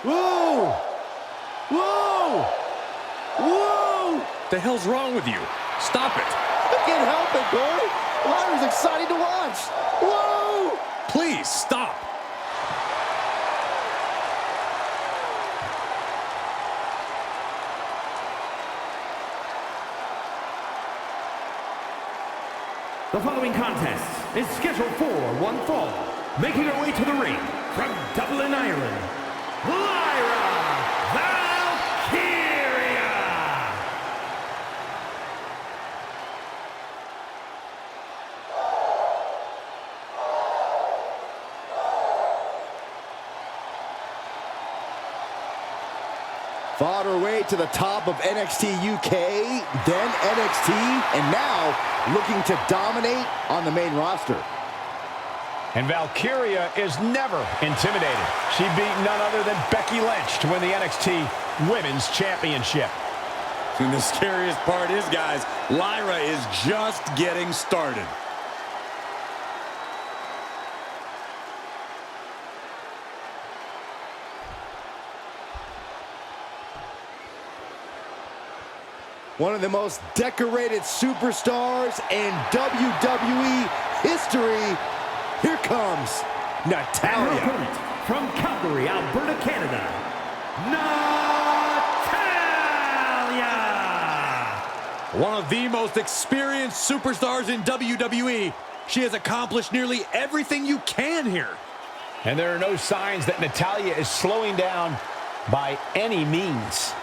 Whoa! Whoa! Whoa! The hell's wrong with you? Stop it. I can't help it, Corey. Lyra's exciting to watch. Whoa! Please, stop. The following contest is scheduled for one fall. Making her way to the ring from Dublin, Ireland, Lyra Valkyria! Fought her way to the top of NXT UK, then NXT, and now looking to dominate on the main roster. And Valkyria is never intimidated. She beat none other than Becky Lynch to win the NXT Women's Championship. And the scariest part is, guys, Lyra is just getting started. One of the most decorated superstars in WWE history. Here comes Natalya. Her opponent from Calgary, Alberta, Canada, Natalya! One of the most experienced superstars in WWE. She has accomplished nearly everything you can here. And there are no signs that Natalya is slowing down by any means.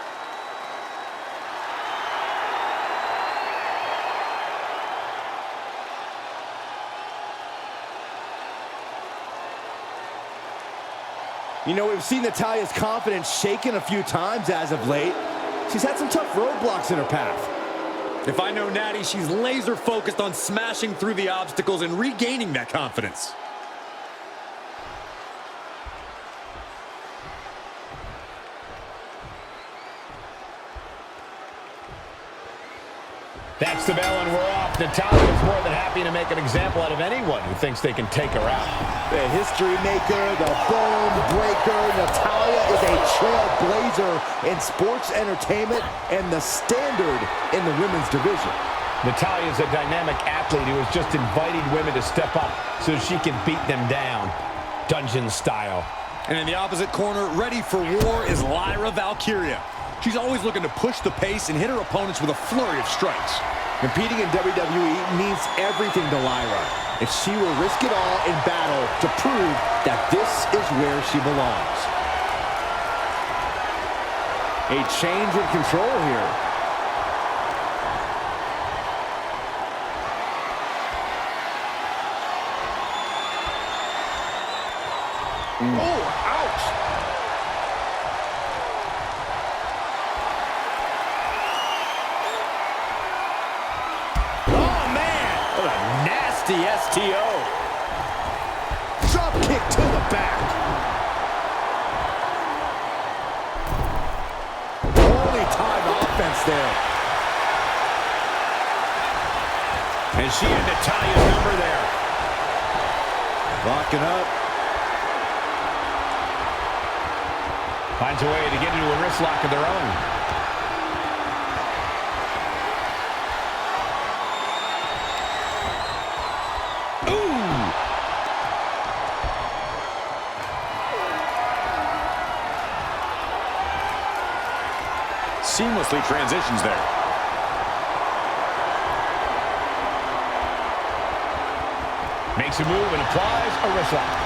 You know, we've seen Natalya's confidence shaken a few times as of late. She's had some tough roadblocks in her path. If I know Natty, she's laser focused on smashing through the obstacles and regaining that confidence. That's the bell and we're off. Natalya is more than happy to make an example out of anyone who thinks they can take her out. The history maker, the bone breaker, Natalya is a trailblazer in sports entertainment and the standard in the women's division. Natalya is a dynamic athlete who is just inviting women to step up so she can beat them down, dungeon style. And in the opposite corner, ready for war, is Lyra Valkyria. She's always looking to push the pace and hit her opponents with a flurry of strikes. Competing in WWE means everything to Lyra, if she will risk it all in battle to prove that this is where she belongs. A change in control here. Oh, ouch! The STO. Drop kick to the back. Holy time offense there. And she had Natalya's number there. Locking up. Finds a way to get into a wrist lock of their own. Seamlessly transitions there. Makes a move and applies a wrist lock.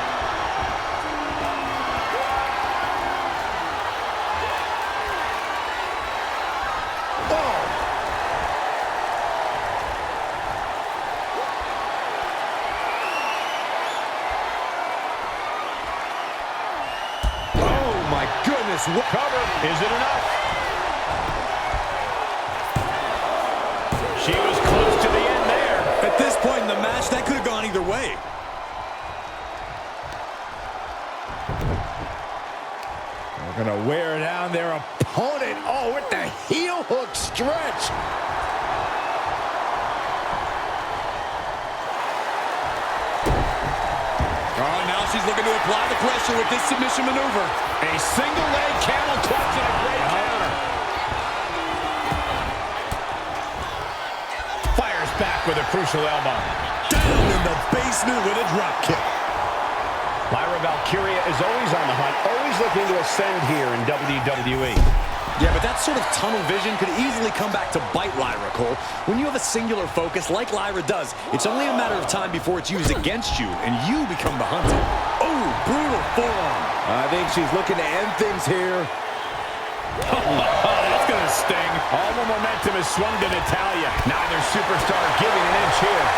Oh my goodness. Cover. Is it enough? She was close to the end there. At this point in the match, that could have gone either way. They're going to wear down their opponent. Oh, with the heel hook stretch. Oh, now she's looking to apply the pressure with this submission maneuver. A single leg camel clutch and a great counter. Fires back with a crucial elbow. Down in the basement with a drop kick. Lyra Valkyria is always on the hunt, always looking to ascend here in WWE. Yeah, but that sort of tunnel vision could easily come back to bite Lyra, Cole. When you have a singular focus like Lyra does, it's only a matter of time before it's used against you, and you become the hunted. Oh, brutal forearm. I think she's looking to end things here. That's going to sting. All the momentum is swung to Natalya. Neither superstar giving an inch here.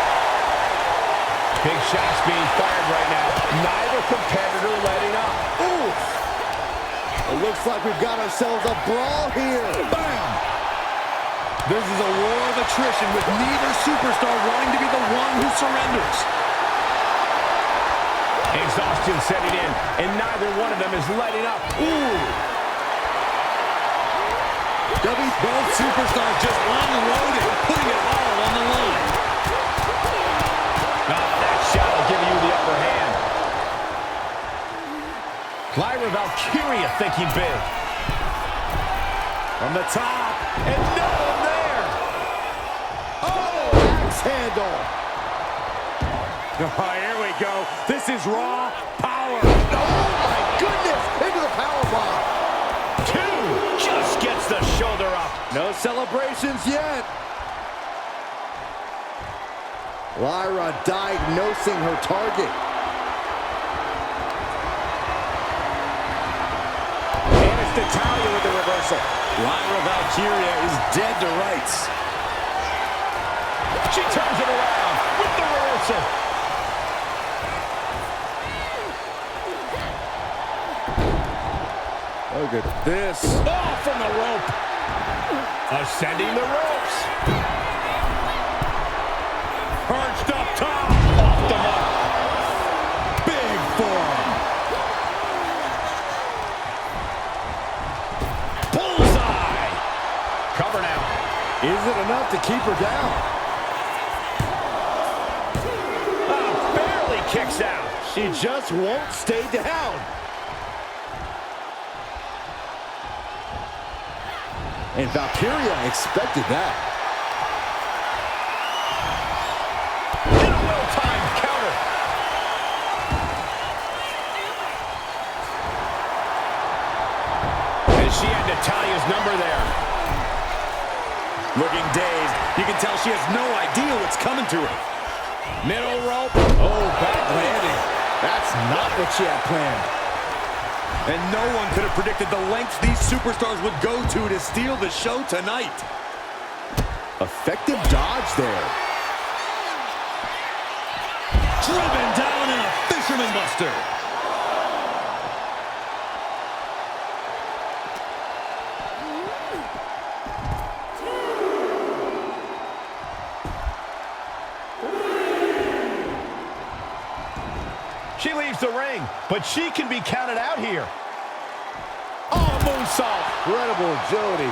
Big shots being fired right now. Neither competitor letting up. Ooh! It looks like we've got ourselves a brawl here. Bam! This is a war of attrition with neither superstar wanting to be the one who surrenders. Exhaustion setting in, and neither one of them is letting up. Ooh! Both superstars just unloaded, putting it all on the line. Oh, that shot will give you the upper hand. Lyra Valkyria thinking big. From the top. And no one there. Oh, axe handle. Oh, here we go. This is raw power. Oh, my goodness. Into the powerbomb. Two. Just gets the shoulder up. No celebrations yet. Lyra diagnosing her target. And it's Natalya with the reversal. Lyra Valkyria is dead to rights. She turns it around with the reversal. Look at this. Oh, from the rope. Ascending the ropes. Perched up top. Off the mark. Big forearm. Bullseye. Cover now. Is it enough to keep her down? Barely kicks out. She just won't stay down. And Valkyria expected that. And a well-timed counter. And she had Natalya's number there. Looking dazed. You can tell she has no idea what's coming to her. Middle rope. Oh, back landing. That's not what she had planned. And no one could have predicted the lengths these superstars would go to steal the show tonight. Effective dodge there. Driven down in a fisherman buster. She leaves the ring, but she can be counted out here. Oh, moonsault. Incredible agility.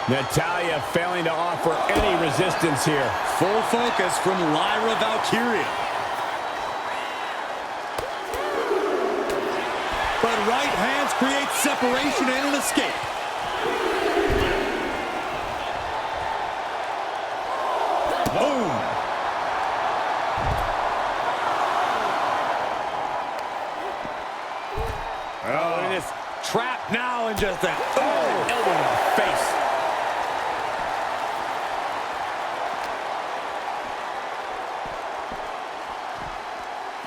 Natalya failing to offer any resistance here. Full focus from Lyra Valkyria. But right hands create separation and an escape. Boom. Oh, look at this. Trapped now and just that elbow in the face.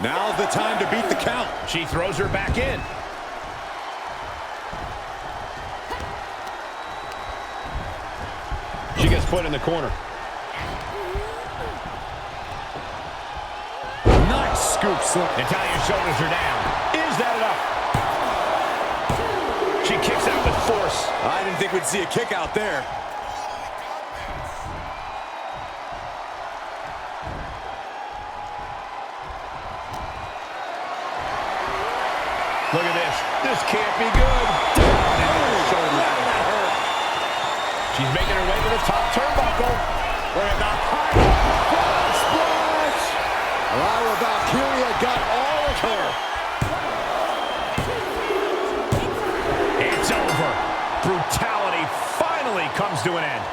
Now's the time to beat the count. She throws her back in. She gets put in the corner. Nice scoop slip. Natalya shoulders her down. Is that enough? She kicks out with force. I didn't think we'd see a kick out there. Look at this. This can't be good. She's making her way to the top turnbuckle. Look at the high Splash! Lyra Valkyria got all of her. brutality finally comes to an end.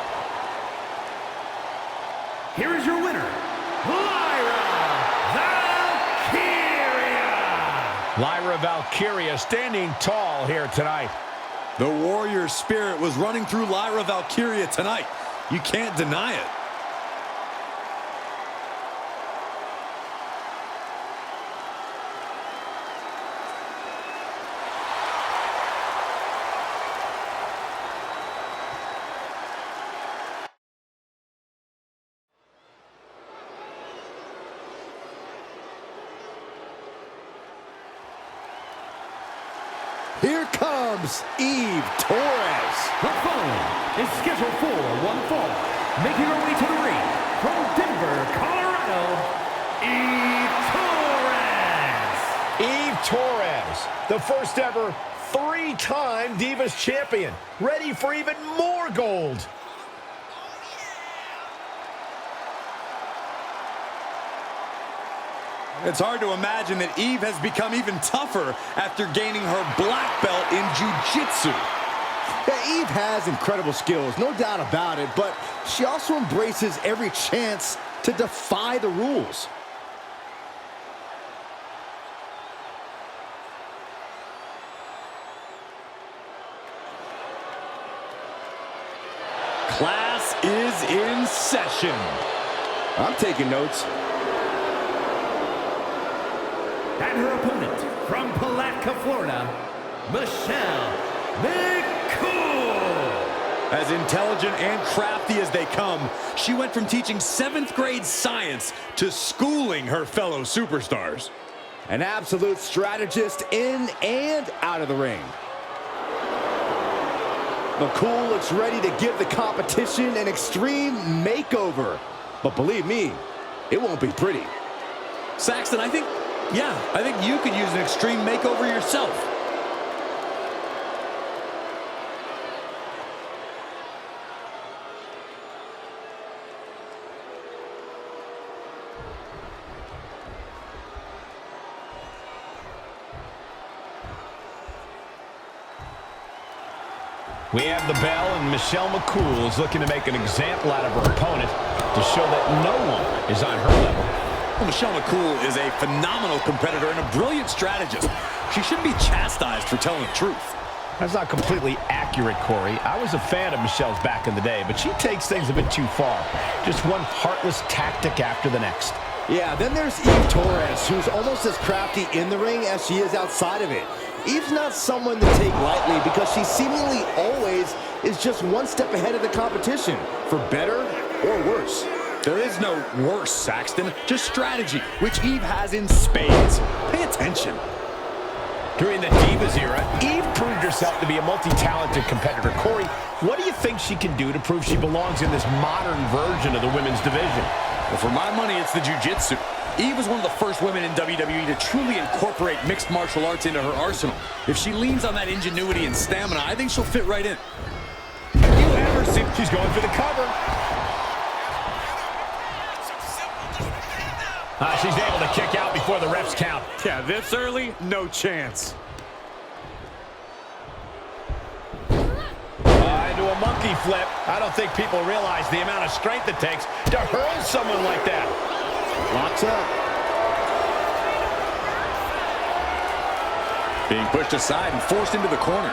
Here is your winner, Lyra Valkyria standing tall here tonight. The warrior spirit was running through Lyra Valkyria tonight. You can't deny it. Here comes Eve Torres. The following is scheduled for one fall. Making her way to the ring from Denver, Colorado, Eve Torres. Eve Torres, the first ever three-time Divas champion, ready for even more gold. It's hard to imagine that Eve has become even tougher after gaining her black belt in jiu-jitsu. Yeah, Eve has incredible skills, no doubt about it, but she also embraces every chance to defy the rules. Class is in session. I'm taking notes. And her opponent from Palatka, Florida, Michelle McCool. As intelligent and crafty as they come, she went from teaching 7th grade science to schooling her fellow superstars. An absolute strategist in and out of the ring. McCool looks ready to give the competition an extreme makeover. But believe me, it won't be pretty. Saxton, I think you could use an extreme makeover yourself. We have the bell, and Michelle McCool is looking to make an example out of her opponent to show that no one is on her level. Well, Michelle McCool is a phenomenal competitor and a brilliant strategist. She shouldn't be chastised for telling the truth. That's not completely accurate, Corey. I was a fan of Michelle's back in the day, but she takes things a bit too far. Just one heartless tactic after the next. Yeah, then there's Eve Torres, who's almost as crafty in the ring as she is outside of it. Eve's not someone to take lightly because she seemingly always is just one step ahead of the competition, for better or worse. There is no worse, Saxton, just strategy, which Eve has in spades. Pay attention. During the Divas era, Eve proved herself to be a multi-talented competitor. Corey, what do you think she can do to prove she belongs in this modern version of the women's division? Well, for my money, it's the jiu-jitsu. Eve was one of the first women in WWE to truly incorporate mixed martial arts into her arsenal. If she leans on that ingenuity and stamina, I think she'll fit right in. Have you ever seen... She's going for the cover. She's able to kick out before the refs count. Yeah, this early, no chance. Into a monkey flip. I don't think people realize the amount of strength it takes to hurl someone like that. Locks up. Being pushed aside and forced into the corner.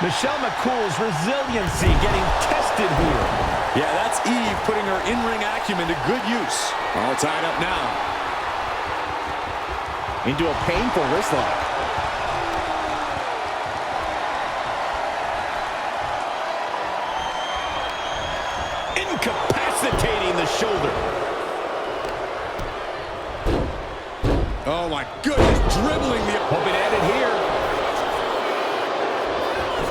Michelle McCool's resiliency getting tested here. Yeah, that's Eve putting her in-ring acumen to good use. All tied up now. Into a painful wrist lock. Incapacitating the shoulder. Oh my goodness, dribbling the... Hoping to end it here.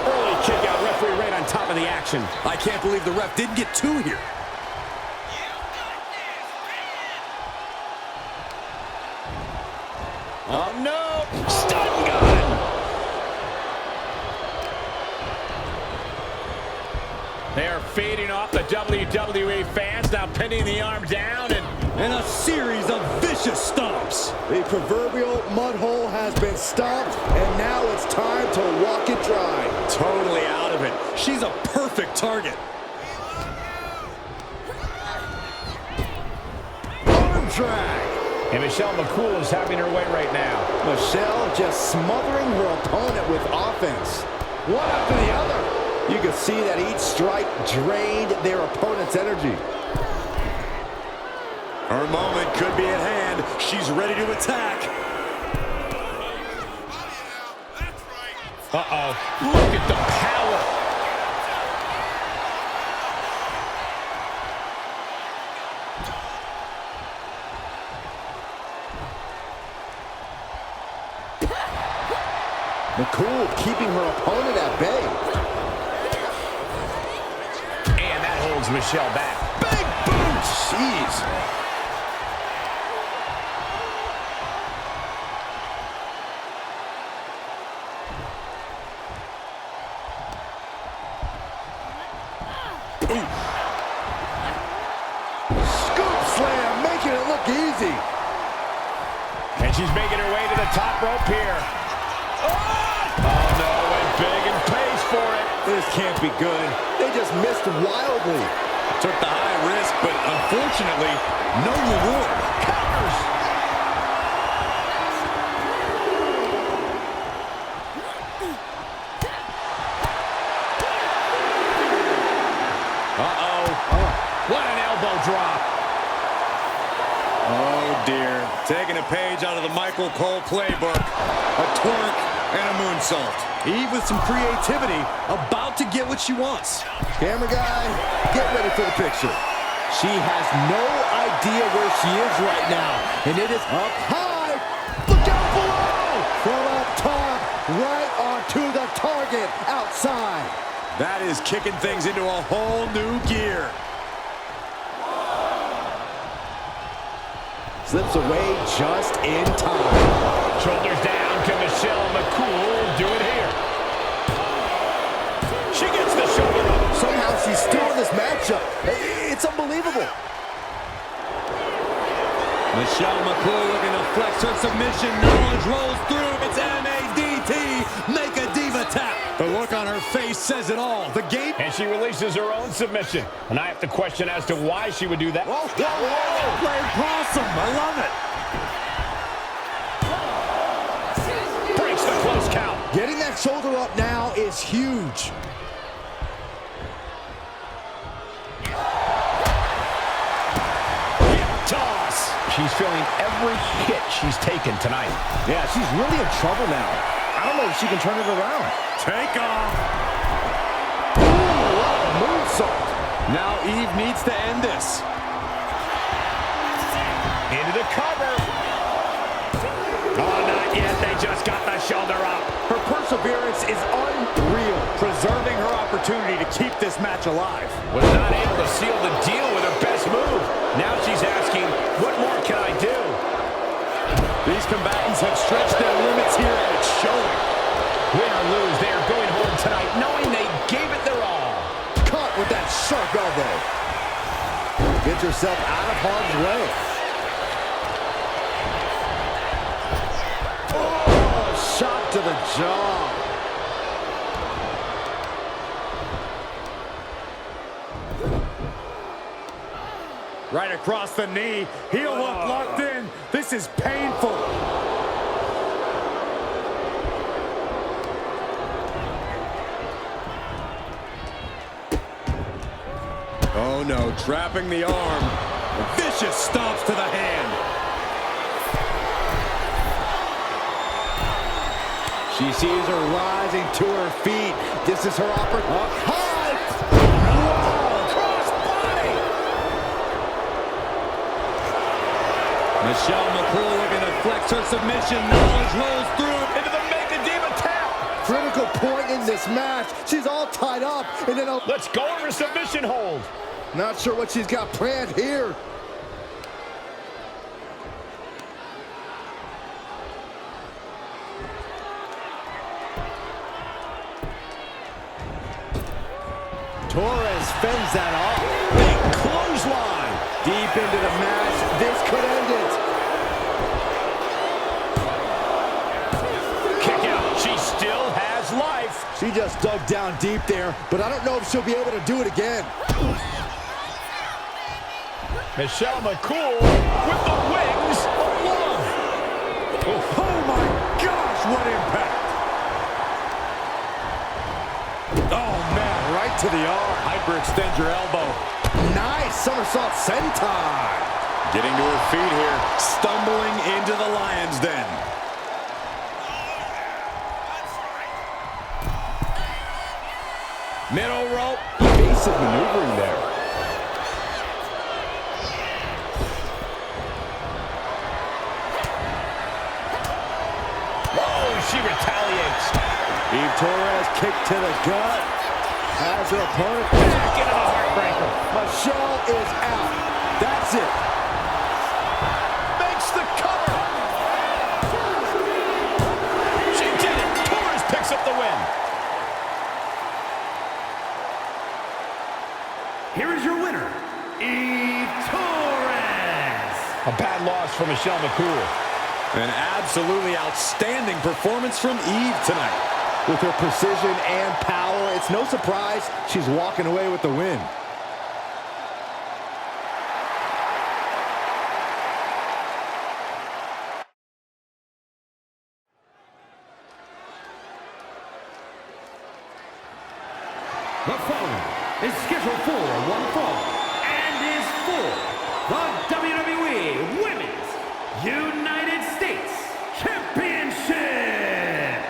Early kick out, referee right on top of the action. I can't believe the ref didn't get two here. Oh no, stun gun. They are feeding off the WWE fans, now pinning the arm down, and and a series of vicious stomps. The proverbial mud hole has been stomped, and now it's time to walk it dry. Totally out of it. She's a perfect target. Arm drag. And Michelle McCool is having her way right now. Michelle just smothering her opponent with offense. One after the other. You can see that each strike drained their opponent's energy. Her moment could be at hand. She's ready to attack. Uh-oh. Look at the power. McCool keeping her opponent at bay. And that holds Michelle back. Big boot! Jeez. Scoop slam, making it look easy. And she's making her way to the top rope here. Oh, no, went big and pays for it. This can't be good. They just missed wildly. Took the high risk, but unfortunately, no reward. Counters. Uh-oh. What an elbow drop. Oh, dear. Taking a page out of the Michael Cole playbook. A twerk and a moonsault. Eve with some creativity, about to get what she wants. Camera guy, get ready for the picture. She has no idea where she is right now, and it is up high. Look out below! From up top, right onto the target outside. That is kicking things into a whole new gear. Slips away just in time. Shoulders down. Can Michelle McCool do it here? She gets the shoulder up. Somehow she's still in this matchup. It's unbelievable. Michelle McCool looking to flex her submission. Knowledge rolls through. It's MADT. Make a diva tap. The look on her face says it all. The game. And she releases her own submission. And I have to question as to why she would do that. Whoa, whoa, whoa. Playing possum. I love it. Breaks the close count. Getting that shoulder up now is huge. Toss. She's feeling every hit she's taken tonight. Yeah, she's really in trouble now. I don't know if she can turn it around. Take off. Ooh, what a moonsault. Now Eve needs to end this. Into the cover. Oh, not yet. They just got the shoulder up. Her perseverance is unreal, preserving her opportunity to keep this match alive. Was not able to seal the deal with her best move. Now she's asking, what more can I do? These combatants have stretched their limits here, and it's showing. Win or lose, they are going home tonight knowing they gave it their all. Caught with that sharp elbow. Gets herself out of harm's way. Oh, shot to the jaw. Right across the knee. Heel hook locked in. This is painful. Oh no, trapping the arm. Vicious stomps to the hand. She sees her rising to her feet. This is her opportunity. Michelle McCool looking to flex her submission. Knowledge rolls through into the Make a Diva tap. Critical point in this match. She's all tied up. And then Let's go over a submission hold. not sure what she's got planned here. Torres fends that off. Big clothesline. Deep into the match. This could end it. Kick out. She still has life. She just dug down deep there, but I don't know if she'll be able to do it again. Michelle McCool with the wings of love. Oh my gosh, what impact! Oh man, right to the arm. Hyperextend your elbow. Nice somersault senton. Getting to her feet here, stumbling into the lion's den. Middle rope. Basic maneuvering there. She retaliates. Eve Torres kick to the gut. Has her opponent Back into the heartbreaker. Michelle is out. That's it. Makes the cover. She did it. Torres picks up the win. Here is your winner, Eve Torres. A bad loss for Michelle McCool. An absolutely outstanding performance from Eve tonight. With her precision and power, it's no surprise she's walking away with the win. The following is scheduled for one fall and is for the WWE Women's United States Championship.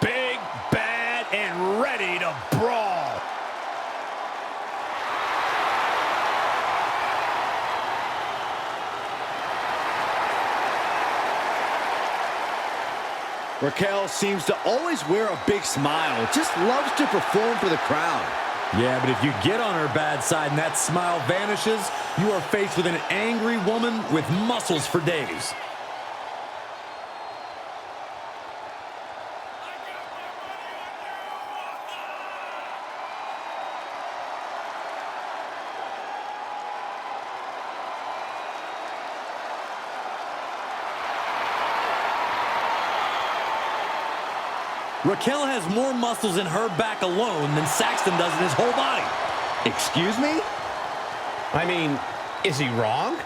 Big, bad, and ready to brawl. Raquel seems to always wear a big smile. Just loves to perform for the crowd. Yeah, but if you get on her bad side and that smile vanishes, you are faced with an angry woman with muscles for days. Raquel has more muscles in her back alone than Saxton does in his whole body. Excuse me? I mean, is he wrong?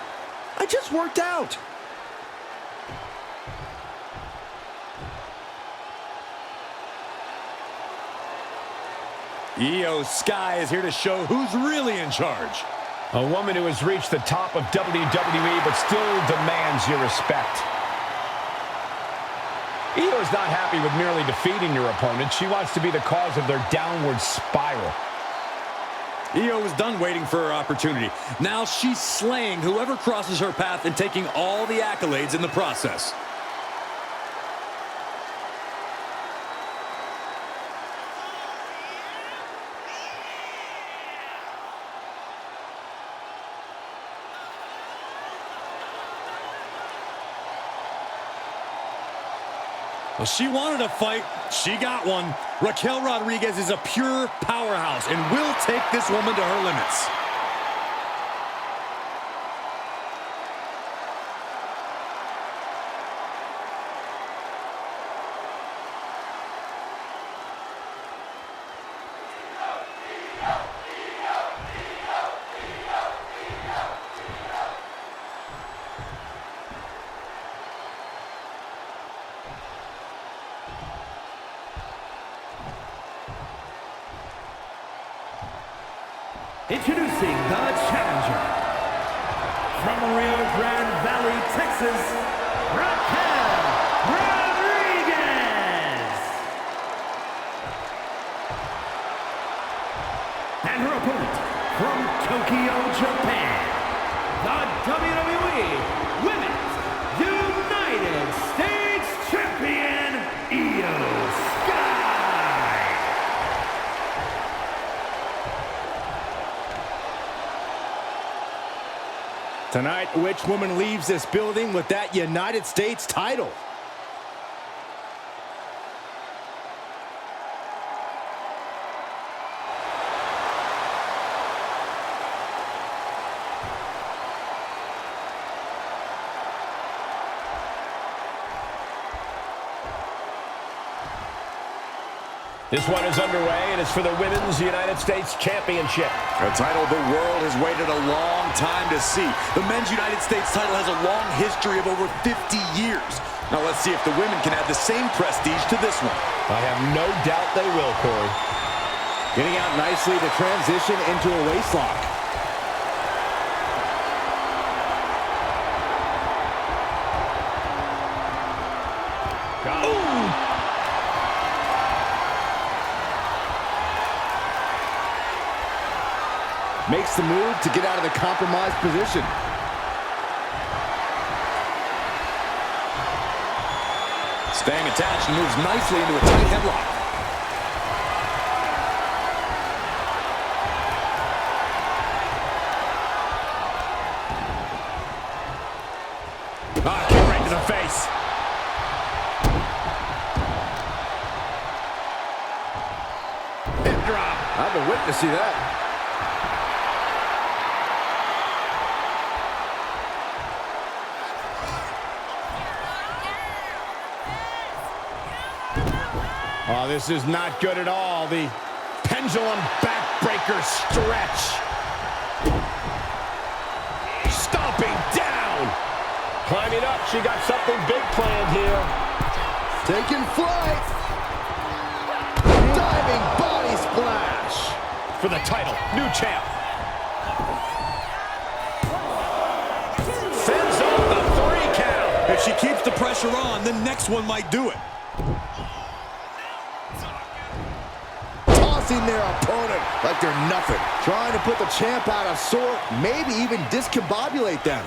I just worked out. Io Sky is here to show who's really in charge. A woman who has reached the top of WWE but still demands your respect. Io is not happy with merely defeating your opponent. She wants to be the cause of their downward spiral. Io was done waiting for her opportunity. Now she's slaying whoever crosses her path and taking all the accolades in the process. Well, she wanted a fight. She got one. Raquel Rodriguez is a pure powerhouse and will take this woman to her limits. Introducing the challenger from Rio Grande Valley, Texas, Raquel Rodriguez. And her opponent from Tokyo, Japan, the WWE Women's United States Champion, Io Sky. Tonight, which woman leaves this building with that United States title? This one is underway, and it's for the Women's United States Championship. A title the world has waited a long time to see. The Men's United States title has a long history of over 50 years. Now let's see if the women can add the same prestige to this one. I have no doubt they will, Corey. Getting out nicely to transition into a waistlock. Makes the move to get out of the compromised position. Staying attached and moves nicely into a tight headlock. Kick right to the face. Hip drop. I've been waiting to see that. Oh, this is not good at all. The pendulum backbreaker stretch. Stomping down. Climbing up. She got something big planned here. Taking flight. Diving body splash. For the title. New champ. Fends off the 3 count. If she keeps the pressure on, the next one might do it. Tossing their opponent like they're nothing. Trying to put the champ out of sort, maybe even discombobulate them.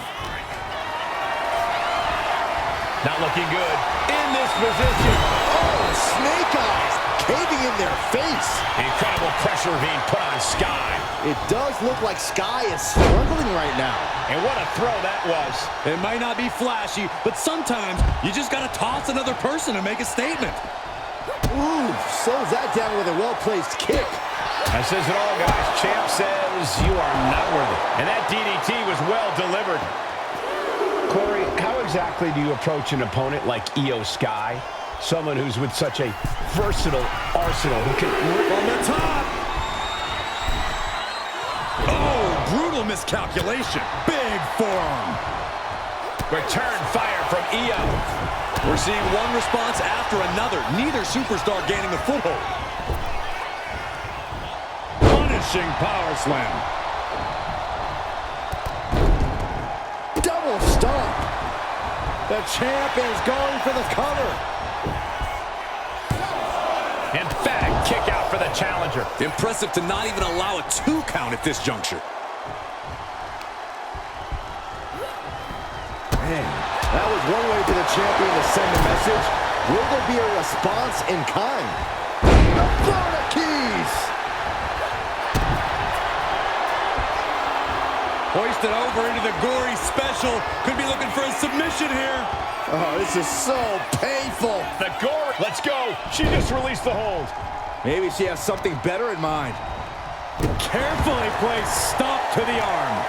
Not looking good. In this position. Oh, snake eyes caving in their face. Incredible pressure being put on Sky. It does look like Sky is struggling right now. And what a throw that was. It might not be flashy, but sometimes you just got to toss another person to make a statement. Ooh, slows that down with a well-placed kick. That says it all, guys. Champ says you are not worthy. And that DDT was well delivered. Corey, how exactly do you approach an opponent like Io Sky? Someone who's with such a versatile arsenal who can work On the top. Oh, brutal miscalculation. Big forearm. return fire from Io. We're seeing one response after another. Neither superstar gaining a foothold. Punishing power slam. Double stomp. The champ is going for the cover. Emphatic kick out for the challenger. Impressive to not even allow a 2 count at this juncture. Man, that was one way for the champion to send a message. Will there be a response in kind? The Florida Keys. Hoisted over into the gory special. Could be looking for a submission here. Oh, this is so painful. The gory. Let's go. She just released the hold. Maybe she has something better in mind. Carefully placed stop to the arm.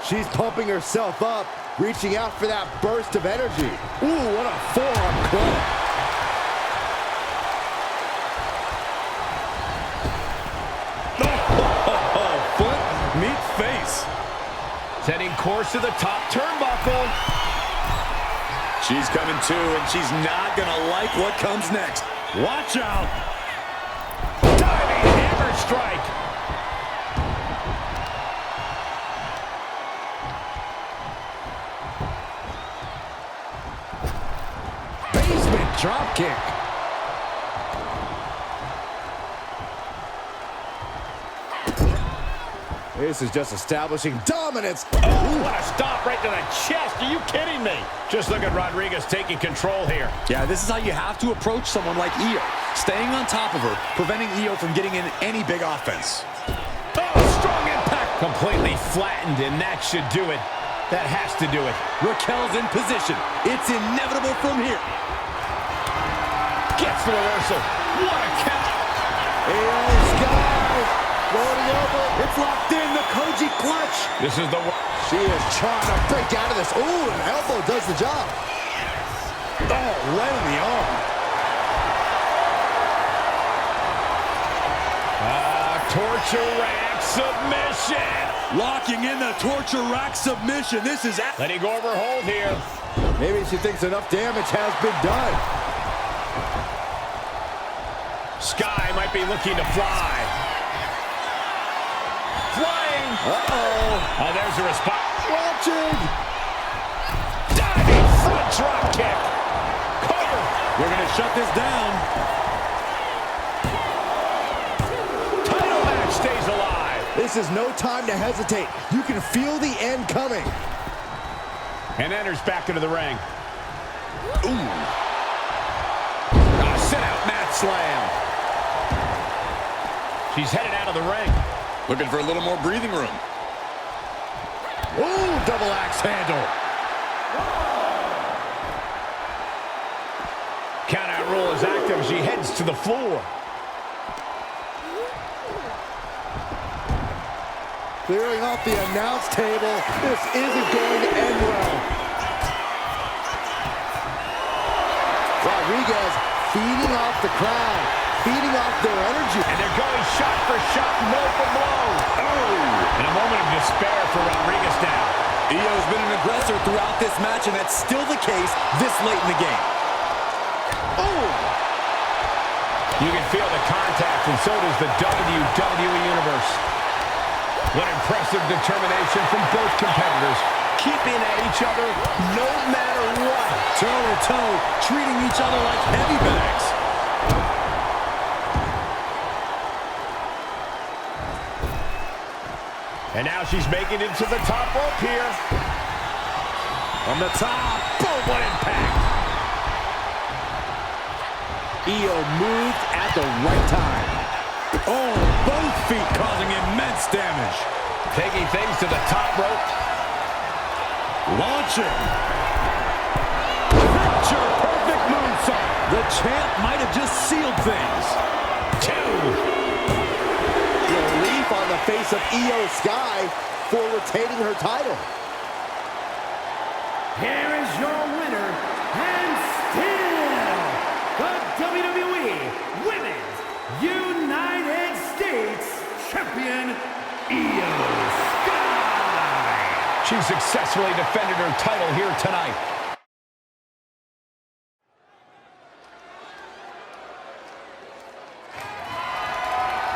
She's pumping herself up, reaching out for that burst of energy. Ooh, what a forearm club. Foot meet face. Setting course to the top turnbuckle. She's coming to, and she's not going to like what comes next. Watch out. Diving hammer strike. Basement drop kick. This is just establishing dominance. Oh, what a stop right to the chest. Are you kidding me? Just look at Rodriguez taking control here. Yeah, this is how you have to approach someone like Io. Staying on top of her, preventing Io from getting in any big offense. Oh, strong impact. Completely flattened, and that should do it. That has to do it. Raquel's in position. It's inevitable from here. Gets the reversal. What a count. Io Sky Floating over. It's locked in, the Koji clutch. This is the She is trying to break out of this. Ooh, an elbow does the job. Oh, right in the arm. torture rack submission. Locking in the torture rack submission. This is... Letting go of her hold here. Maybe she thinks enough damage has been done. Sky might be looking to fly. Flying. Uh-oh. Oh, there's a response. Watching. Diving front drop kick. Cover. We're going to shut this down. Title match stays alive. This is no time to hesitate. You can feel the end coming. And enters back into the ring. Ooh. Sit out mat slam. She's headed out of the ring. Looking for a little more breathing room. Ooh, double axe handle. Countout rule is active as she heads to the floor. Clearing off the announce table. This isn't going to end well. Rodriguez feeding off the crowd, feeding off their energy. And they're going shot for shot, blow for blow. Oh! And a moment of despair for Rodriguez now. Io's been an aggressor throughout this match, and that's still the case this late in the game. Oh! You can feel the contact, and so does the WWE Universe. What impressive determination from both competitors, keeping at each other no matter what. Toe-to-toe, treating each other like heavy bags. And now she's making it to the top rope here. On the top, boom, what impact. Io moved at the right time. Oh, both feet causing immense damage. Taking things to the top rope. Launching. Picture perfect moonsault. The champ might have just sealed things. Two. Relief on the face of Io Sky for retaining her title. Here is your winner, and still the WWE Women's United States Champion, Io Sky. She successfully defended her title here tonight.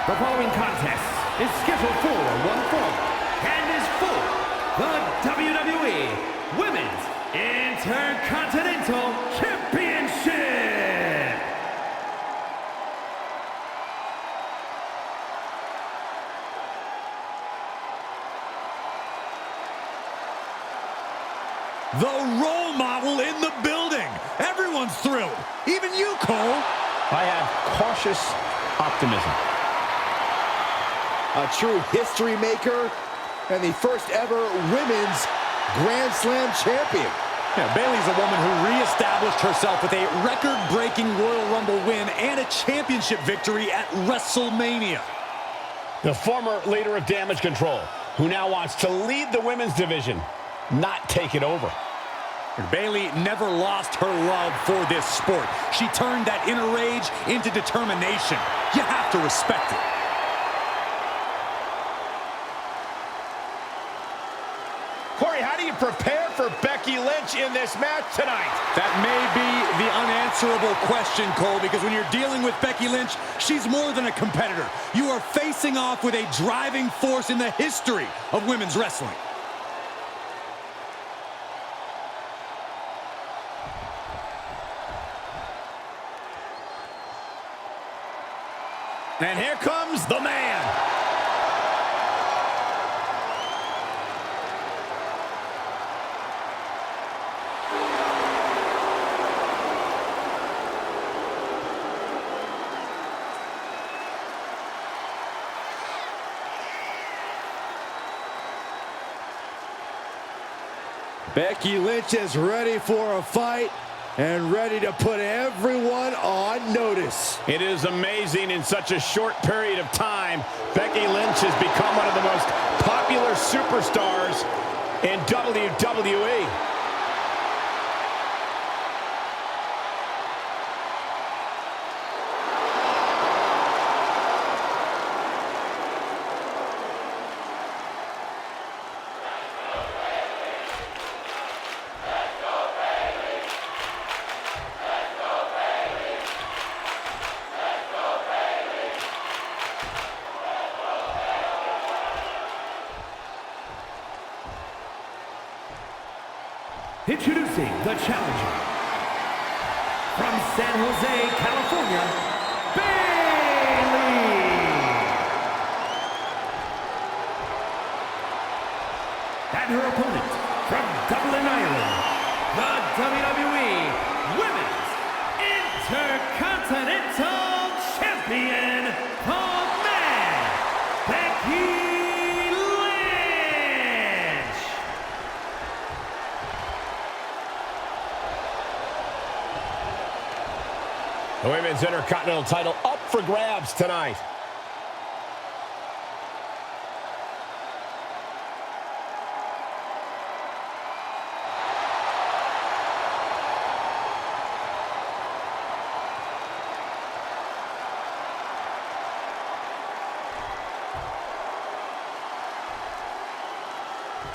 The following contest is scheduled for one fall and is for the WWE Women's Intercontinental Championship. The role model in the building. Everyone's thrilled. Even you, Cole. I have cautious optimism. A true history maker and the first ever women's Grand Slam champion. Yeah, Bayley's a woman who reestablished herself with a record-breaking Royal Rumble win and a championship victory at WrestleMania. The former leader of Damage Control, who now wants to lead the women's division, not take it over. Bayley never lost her love for this sport. She turned that inner rage into determination. You have to respect it. Corey, how do you prepare for Becky Lynch in this match tonight? That may be the unanswerable question, Cole, because when you're dealing with Becky Lynch, she's more than a competitor. You are facing off with a driving force in the history of women's wrestling. And here comes the man. Becky Lynch is ready for a fight. and ready to put everyone on notice. It is amazing in such a short period of time, Becky Lynch has become one of the most popular superstars in WWE. Introducing the challenger from San Jose, California, Bayley. And her opponent from Dublin, Ireland, the WWE Women's Intercontinental Champion, the Man, Becky. The Women's Intercontinental title up for grabs tonight.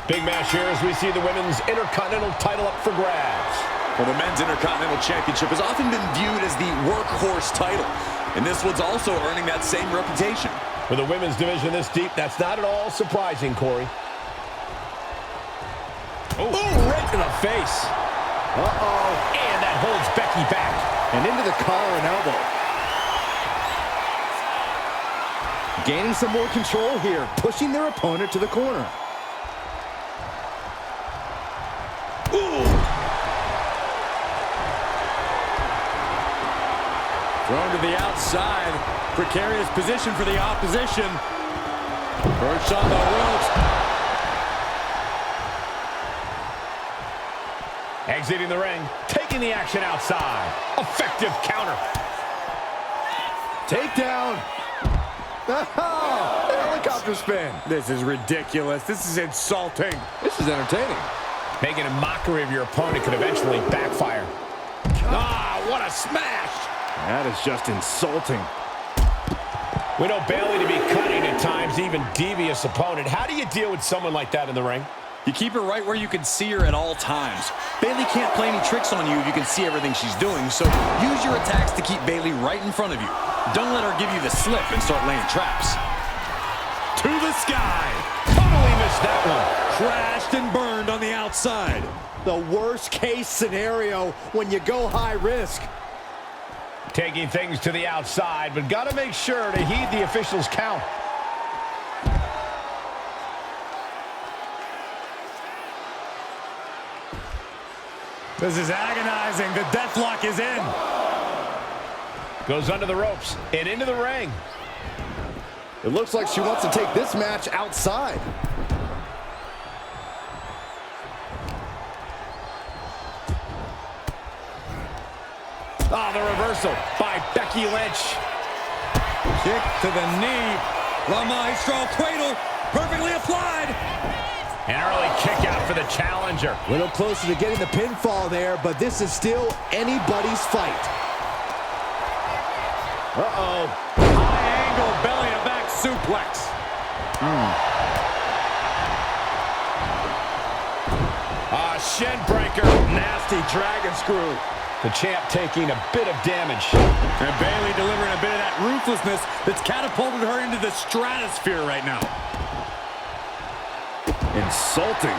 Big match here as we see the Women's Intercontinental title up for grabs. Well, the Men's Intercontinental Championship has often been viewed as the workhorse title, and this one's also earning that same reputation. For the women's division this deep, that's not at all surprising, Corey. Oh, right to the face. Uh-oh. And that holds Becky back. And into the collar and elbow. Gaining some more control here, pushing their opponent to the corner. Ooh! Thrown to the outside. Precarious position for the opposition. Perched on the ropes. Exiting the ring, taking the action outside. Effective counter. Takedown. Oh, helicopter spin. This is ridiculous. This is insulting. This is entertaining. Making a mockery of your opponent could eventually backfire. Ah, what a smash! That is just insulting. We know Bayley to be cunning at times, even devious opponent. How do you deal with someone like that in the ring? You keep her right where you can see her at all times. Bayley can't play any tricks on you if you can see everything she's doing, so use your attacks to keep Bayley right in front of you. Don't let her give you the slip and start laying traps. To the sky. Totally missed that one. Crashed and burned on the outside. The worst case scenario when you go high risk. Taking things to the outside, but got to make sure to heed the officials' count. This is agonizing. The deathlock is in. Goes under the ropes and into the ring. It looks like she wants to take this match outside. Ah, the reversal by Becky Lynch. Kick to the knee. La Maestro cradle. Perfectly applied. An early kick out for the challenger. A little closer to getting the pinfall there, but this is still anybody's fight. Uh-oh. High angle belly to back suplex. Shin breaker. Nasty dragon screw. The champ taking a bit of damage. And Bayley delivering a bit of that ruthlessness that's catapulted her into the stratosphere right now. Insulting.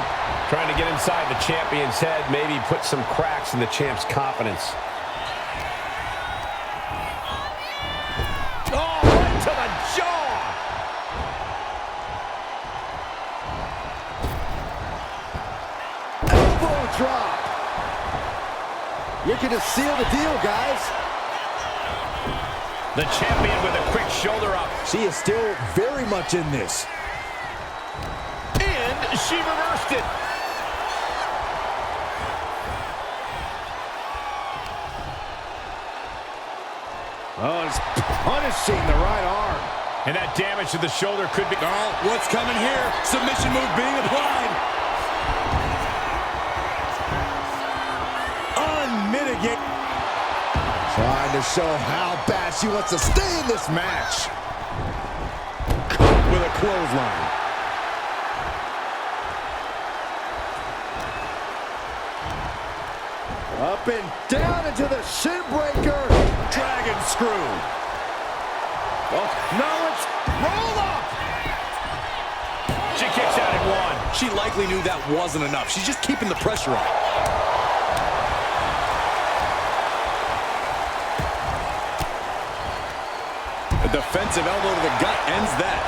Trying to get inside the champion's head, maybe put some cracks in the champ's confidence. Oh, right to the jaw! Elbow drop. Looking to seal the deal, guys. The champion with a quick shoulder up. She is still very much in this. And she reversed it. Oh, it's punishing the right arm. And that damage to the shoulder could be... Oh, what's coming here? Submission move being applied. Unmitigated. Trying to show how bad she wants to stay in this match. Caught with a clothesline. Up and down into the shin breaker. Dragon screw. Oh, no, it's roll up. She kicks out at one. She likely knew that wasn't enough. She's just keeping the pressure on. A defensive elbow to the gut ends that.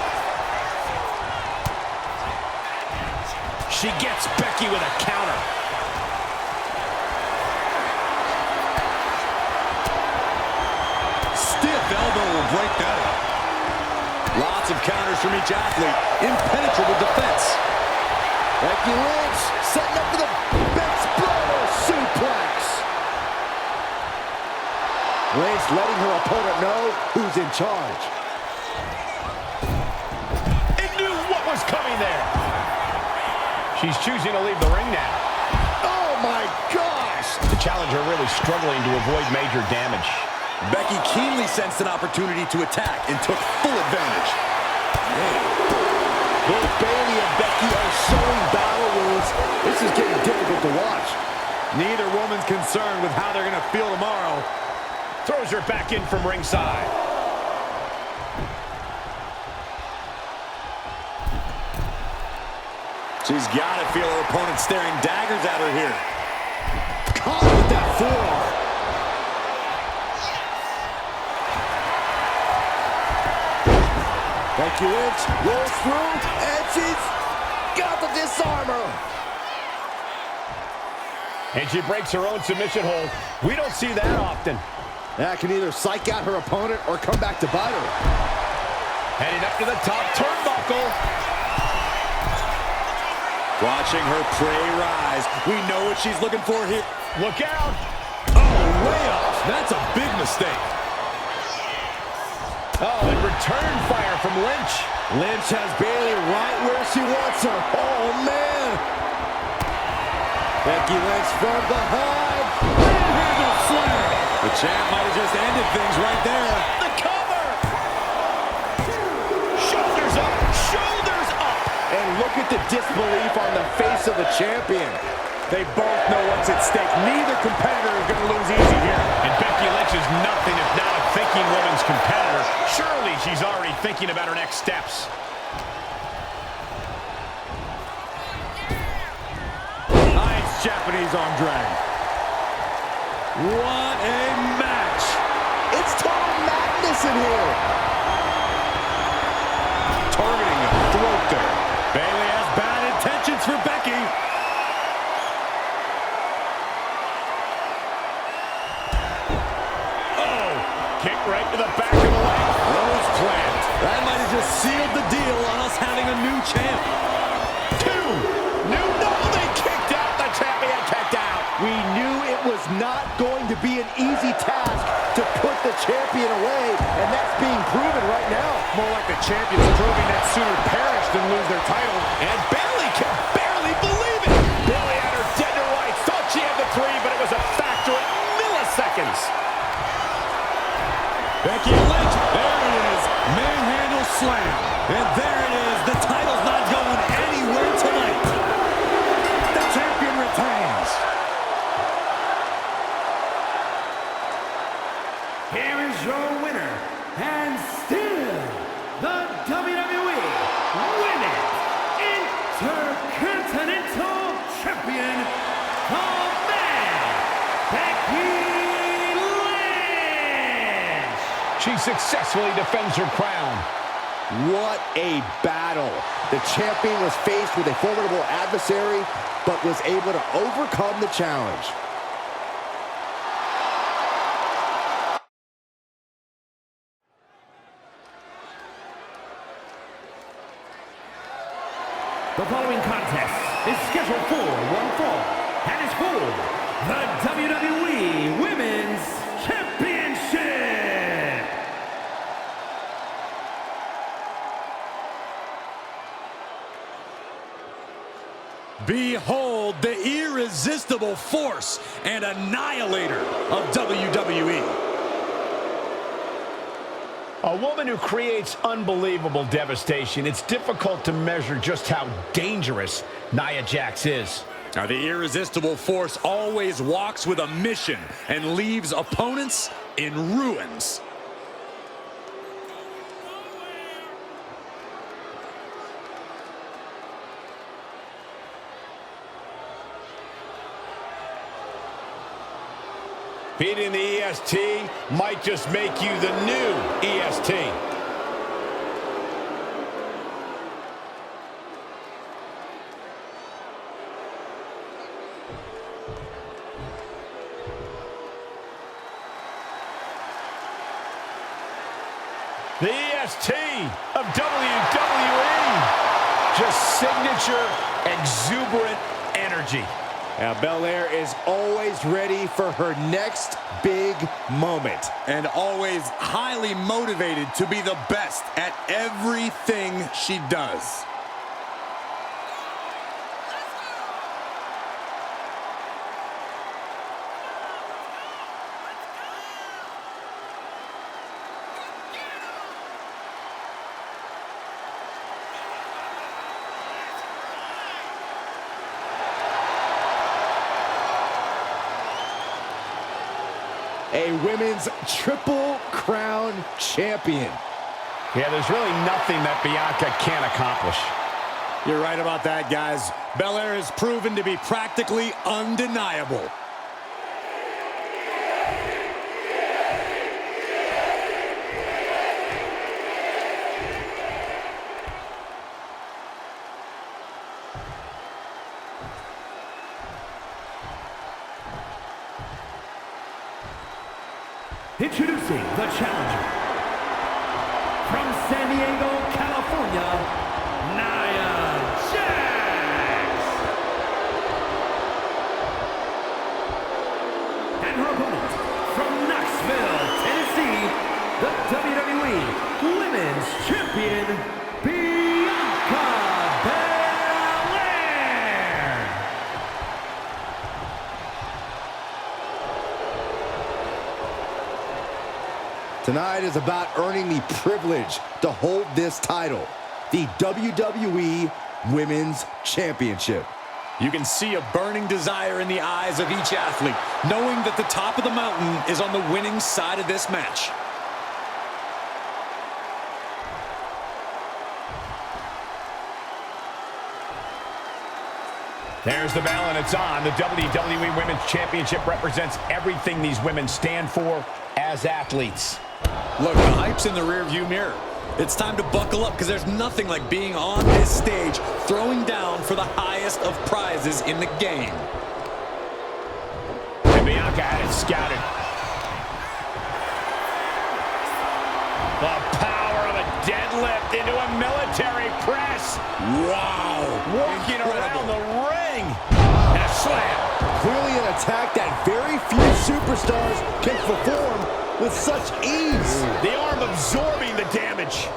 She gets Becky with a counter. Stiff elbow will break that up. Lots of counters from each athlete. Impenetrable defense. Becky Lynch setting up for the Exploder suplex. Lynch letting her opponent know who's in charge. It knew what was coming there. She's choosing to leave the ring now. Oh my gosh! The challenger really struggling to avoid major damage. Becky keenly sensed an opportunity to attack and took full advantage. Both Bayley and Becky are showing battle wounds. This is getting difficult to watch. Neither woman's concerned with how they're going to feel tomorrow. Throws her back in from ringside. She's got to feel her opponent staring daggers at her here. Caught with that forearm. Becky Lynch rolls through, and she's got the disarmer. And she breaks her own submission hold. We don't see that often. That can either psych out her opponent or come back to bite her. Heading up to the top turnbuckle. Watching her prey rise. We know what she's looking for here. Look out. Oh, way off. That's a big mistake. Oh, and return fire from Lynch. Lynch has Bayley right where she wants her. Oh, man. Becky Lynch from behind. Manhandle slam. The champ might have just ended things right there. The cover. Shoulders up. Shoulders up. And look at the disbelief on the face of the champion. They both know what's at stake. Neither competitor is going to lose easy here. And Becky Lynch is nothing if not a thinking woman's competitor. Surely she's already thinking about her next steps. Nice Japanese arm drag. What a match. It's total madness in here. Targeting the throat there. Bayley has bad intentions for Becky. Oh, kick right to the back of the leg. Rose plant. That might have just sealed the deal on us having a new champ. No, they kicked out. The champion kicked out. We knew it was not going to be an easy task to put the champion away, and that's being proven right now. More like the champions proving that sooner perish than lose their title. And Bayley can barely believe it. Bayley had her dead to rights. Thought she had the three, but it was a factor in milliseconds. Becky Lynch, there it is. Manhandle slam. And there it is. The title's not going anywhere tonight. The champion retains. Here is your winner, and still the WWE Women's Intercontinental Champion, the man, Becky Lynch. She successfully defends her crown. What a battle. The champion was faced with a formidable adversary, but was able to overcome the challenge. The following contest is scheduled for one fall and is for the WWE Women's Championship. Behold the irresistible force and annihilator of WWE. A woman who creates unbelievable devastation. It's difficult to measure just how dangerous Nia Jax is. Now, the irresistible force always walks with a mission and leaves opponents in ruins. Beating the EST might just make you the new EST. The EST of WWE. Just signature, exuberant energy. Now, Belair is always ready for her next big moment. And always highly motivated to be the best at everything she does. A women's Triple Crown champion. Yeah, there's really nothing that Bianca can't accomplish. You're right about that, guys. Belair has proven to be practically undeniable. Introducing the challenger from San Diego, California, Nia Jax. And her opponent from Knoxville, Tennessee, the WWE Women's Champion, Bianca Belair. Tonight is about earning the privilege to hold this title, the WWE Women's Championship. You can see a burning desire in the eyes of each athlete, knowing that the top of the mountain is on the winning side of this match. There's the bell and it's on. The WWE Women's Championship represents everything these women stand for as athletes. Look, the hype's in the rearview mirror. It's time to buckle up because there's nothing like being on this stage, throwing down for the highest of prizes in the game. And Bianca had it scouted. The power of a deadlift into a military press. Wow. Walking around the ring. And a slam. Clearly an attack that very few superstars can perform with such ease. The arm absorbing the damage.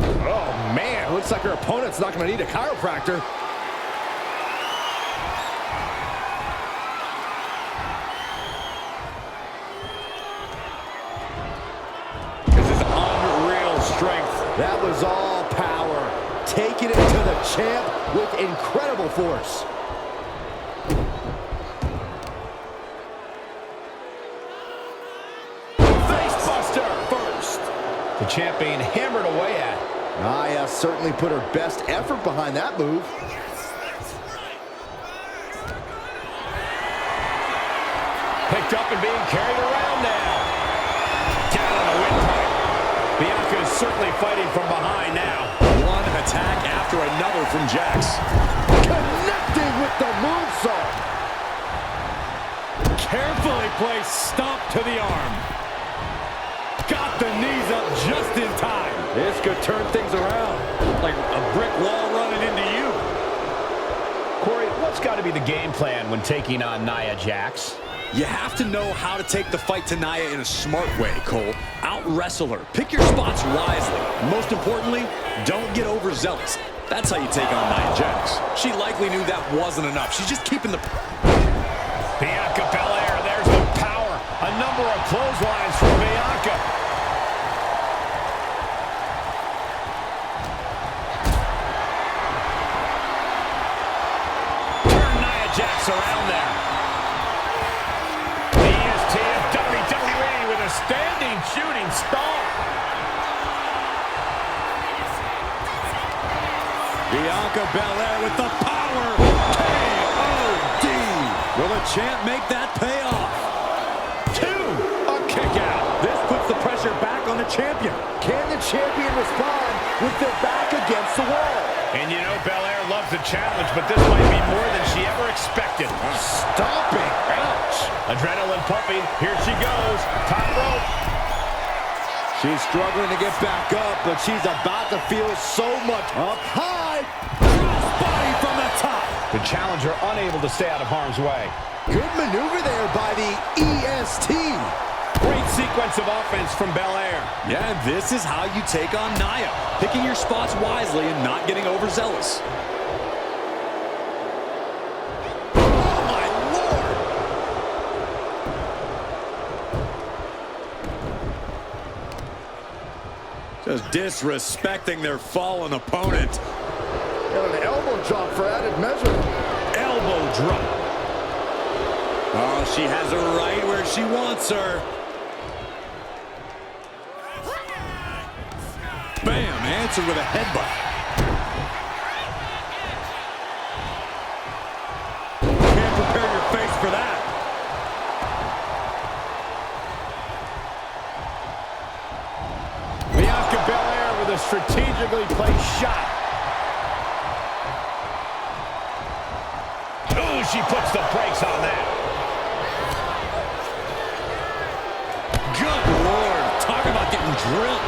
Oh, man, looks like her opponent's not going to need a chiropractor. This is unreal strength. That was all power. Taking it to the champ with incredible force. Facebuster first. The champ being hammered away at. Nia certainly put her best effort behind that move. Picked up and being carried around now. Down on the windpipe. Bianca is certainly fighting from behind now. One attack after another from Jax. Connecting with the moonsault. Carefully placed stomp to the arm. Got the knees up just in time. This could turn things around. Like a brick wall running into you. Corey, what's got to be the game plan when taking on Nia Jax? You have to know how to take the fight to Nia in a smart way, Cole. Out-wrestle her. Pick your spots wisely. Most importantly, don't get overzealous. That's how you take on Nia Jax. She likely knew that wasn't enough. She's just keeping the... Bianca Belair, there's the power. A number of clotheslines from Bianca. Turn Nia Jax around there. The EST of WWE with a standing shooting star. Bianca Belair with the power. K.O.D. Will the champ make that pay off? 2, a kick out. This puts the pressure back on the champion. Can the champion respond with their back against the wall? And you know Belair loves a challenge, but this might be more than she ever expected. Stomping. Ouch. Adrenaline pumping. Here she goes. Top rope. She's struggling to get back up, but she's about to feel so much. Up high. Body from the top. The challenger unable to stay out of harm's way. Good maneuver there by the EST. Great sequence of offense from Belair. Yeah, and this is how you take on Nia. Picking your spots wisely and not getting overzealous. Oh, my Lord! Just disrespecting their fallen opponent. And an elbow drop for added measure. Elbow drop. Oh, she has her right where she wants her. Bam, answered with a headbutt. Can't prepare your face for that. Bianca Belair with a strategically placed shot. Ooh, she puts the brakes on that. Good Lord, talk about getting drilled.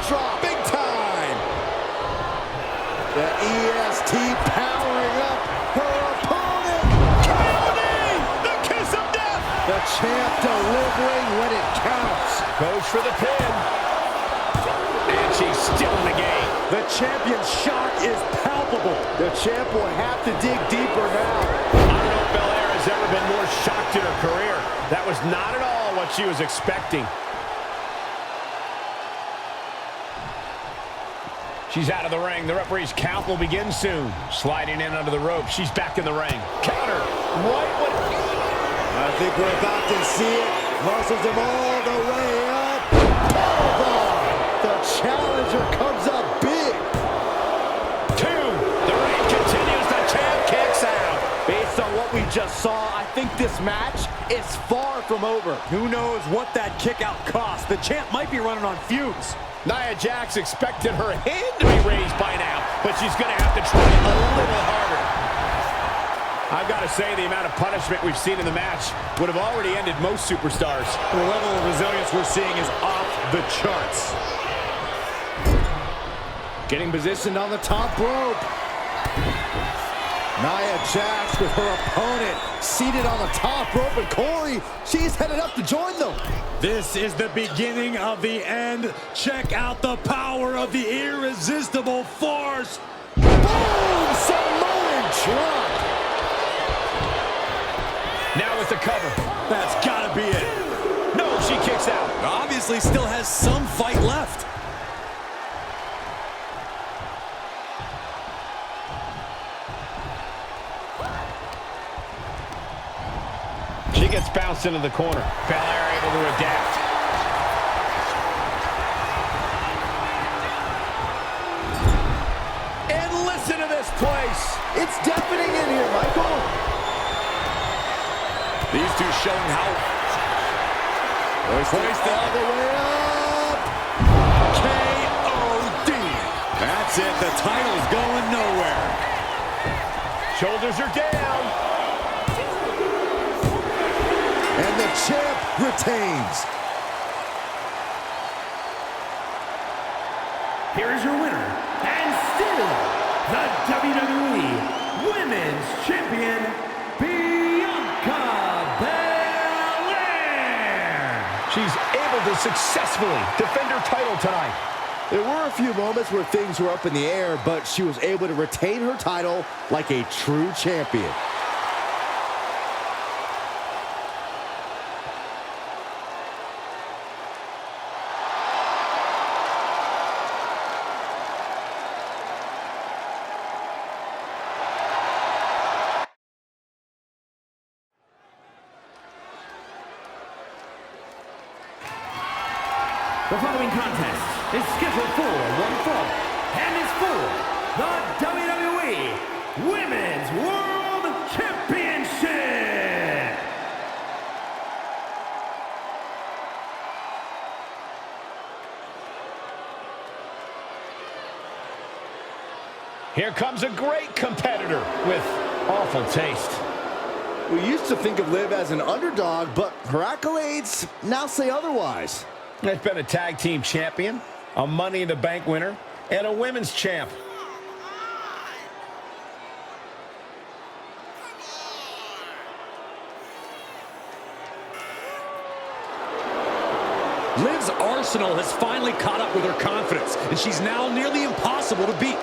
Drop big time. The EST powering up her opponent. KOD, the kiss of death. The champ delivering when it counts. Goes for the pin. And she's still in the game. The champion's shock is palpable. The champ will have to dig deeper now. I don't know if Belair has ever been more shocked in her career. That was not at all what she was expecting. She's out of the ring. The referee's count will begin soon. Sliding in under the rope. She's back in the ring. Counter. Right when... I think we're about to see it. Muscles him all the way up. Powerbomb. The challenger comes up big. 2. The reign continues. The champ kicks out. Based on what we just saw, I think this match is far from over. Who knows what that kick out cost? The champ might be running on fumes. Nia Jax expected her hand to be raised by now, but she's going to have to try a little harder. I've got to say, the amount of punishment we've seen in the match would have already ended most superstars. The level of resilience we're seeing is off the charts. Getting positioned on the top rope. Nia Jax with her opponent seated on the top rope, and Corey, she's headed up to join them. This is the beginning of the end. Check out the power of the irresistible force. Boom! Samoan drop. Now with the cover. That's gotta be it. No, she kicks out. Obviously still has some fight left. She gets bounced into the corner. Belair able to adapt. And listen to this place. It's deafening in here, Michael. These two showing how... Hoisted all the way up. K.O.D. That's it. The title's going nowhere. Shoulders are down. And the champ retains. here is your winner, and still the WWE Women's Champion, Bianca Belair. She's able to successfully defend her title tonight. There were a few moments where things were up in the air, but she was able to retain her title like a true champion. The following contest is scheduled for one fall and is for the WWE Women's World Championship. Here comes a great competitor with awful taste. We used to think of Liv as an underdog, but her accolades now say otherwise. Has been a tag team champion, a Money in the Bank winner, and a women's champ. Liv's arsenal has finally caught up with her confidence, and she's now nearly impossible to beat.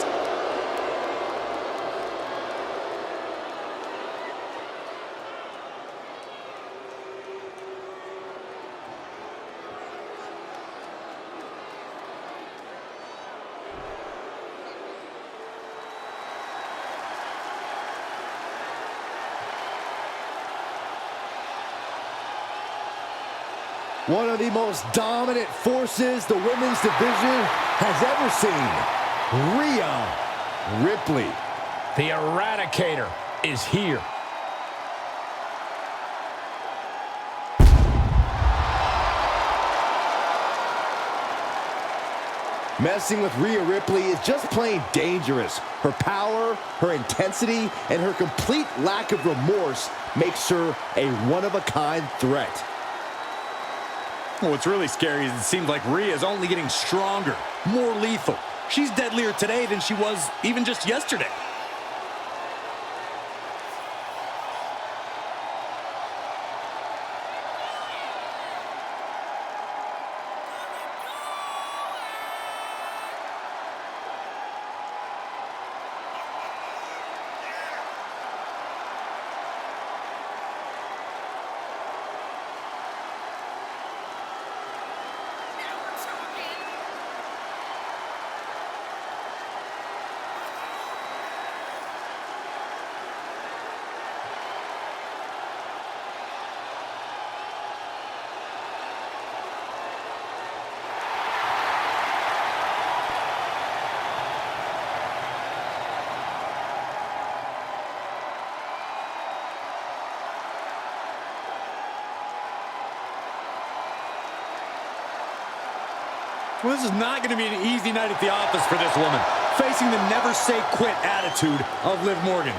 One of the most dominant forces the women's division has ever seen. Rhea Ripley. The Eradicator is here. Messing with Rhea Ripley is just plain dangerous. Her power, her intensity, and her complete lack of remorse makes her a one-of-a-kind threat. What's really scary is it seems like Rhea is only getting stronger, more lethal. She's deadlier today than she was even just yesterday. Well, this is not going to be an easy night at the office for this woman, facing the never-say-quit attitude of Liv Morgan.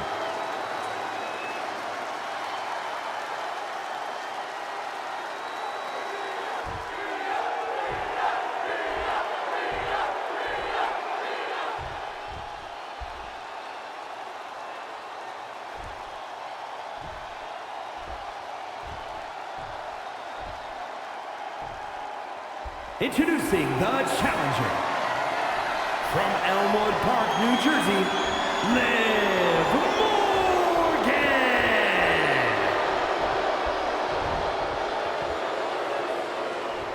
Introducing the challenger, from Elmwood Park, New Jersey, Liv Morgan.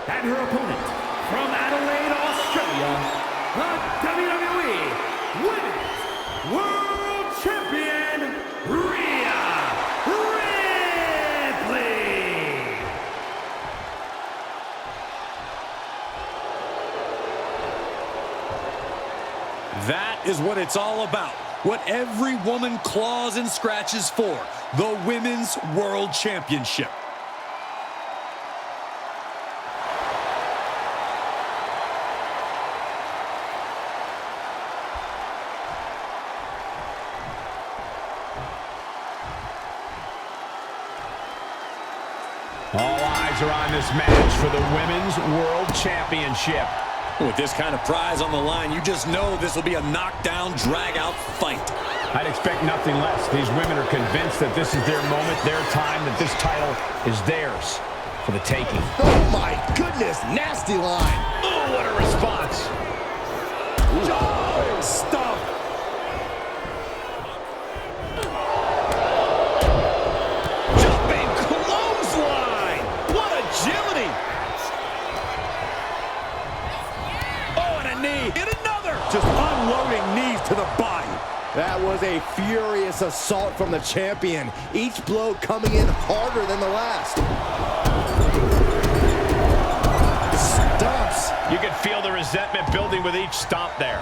And her opponent, from Adelaide, Australia, the WWE Women's World Champion, Rhea Ripley. That is what it's all about. What every woman claws and scratches for. The Women's World Championship. All eyes are on this match for the Women's World Championship. With this kind of prize on the line, you just know this will be a knockdown, drag-out fight. I'd expect nothing less. These women are convinced that this is their moment, their time, that this title is theirs for the taking. Oh, my goodness. Nasty line. Oh, what a response. Oh, stop. Jumping clothesline. What agility. Oh, and a knee. And another. Just unloading knees to the body. That was a furious assault from the champion. Each blow coming in harder than the last. Stomps. You can feel the resentment building with each stomp there.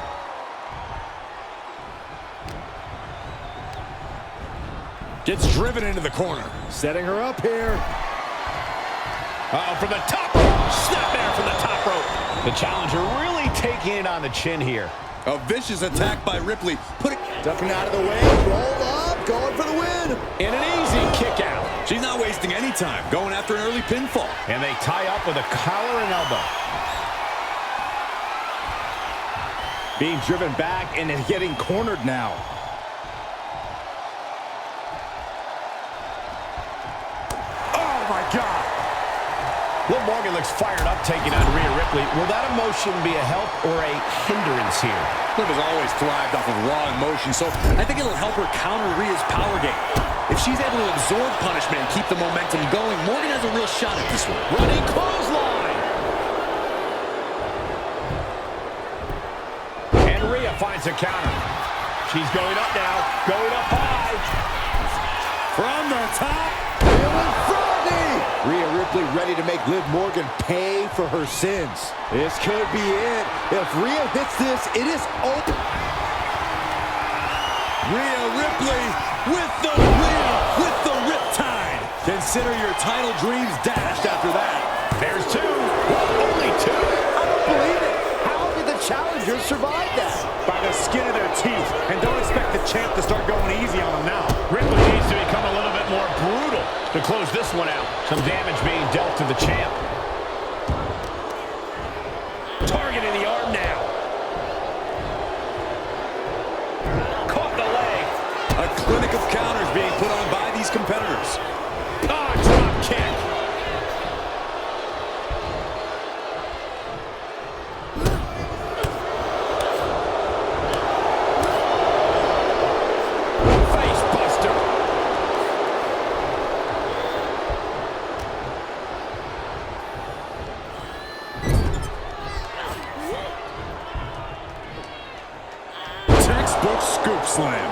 Gets driven into the corner. Setting her up here. Uh-oh, from the top rope. Snap there from the top rope. The challenger really taking it on the chin here. A vicious attack by Ripley. Ducking out of the way. Roll up. Going for the win. And an easy kick out. She's not wasting any time. Going after an early pinfall. And they tie up with a collar and elbow. Being driven back and getting cornered now. Oh, my God. Liv Morgan looks fired up taking on Rhea Ripley. Will that emotion be a help or a hindrance here? Liv has always thrived off of raw emotion, so I think it'll help her counter Rhea's power game. If she's able to absorb punishment and keep the momentum going, Morgan has a real shot at this one. Running clothesline. And Rhea finds a counter. She's going up now, going up high. From the top. Rhea Ripley ready to make Liv Morgan pay for her sins. This could be it. If Rhea hits this, it is open. Rhea Ripley with the win, with the riptide. Consider your title dreams dashed after that. There's two. Only two? I don't believe it. How did the challengers survive that? By the skin of their teeth. And don't expect the champ to start going easy on them now. Ripley needs to become a little bit more brutal to close this one out. Some damage being dealt to the champ. Targeting the arm now. Caught the leg. A clinic of counters being put on by these competitors. Ah, drop kick. Face buster. Textbook scoop slam.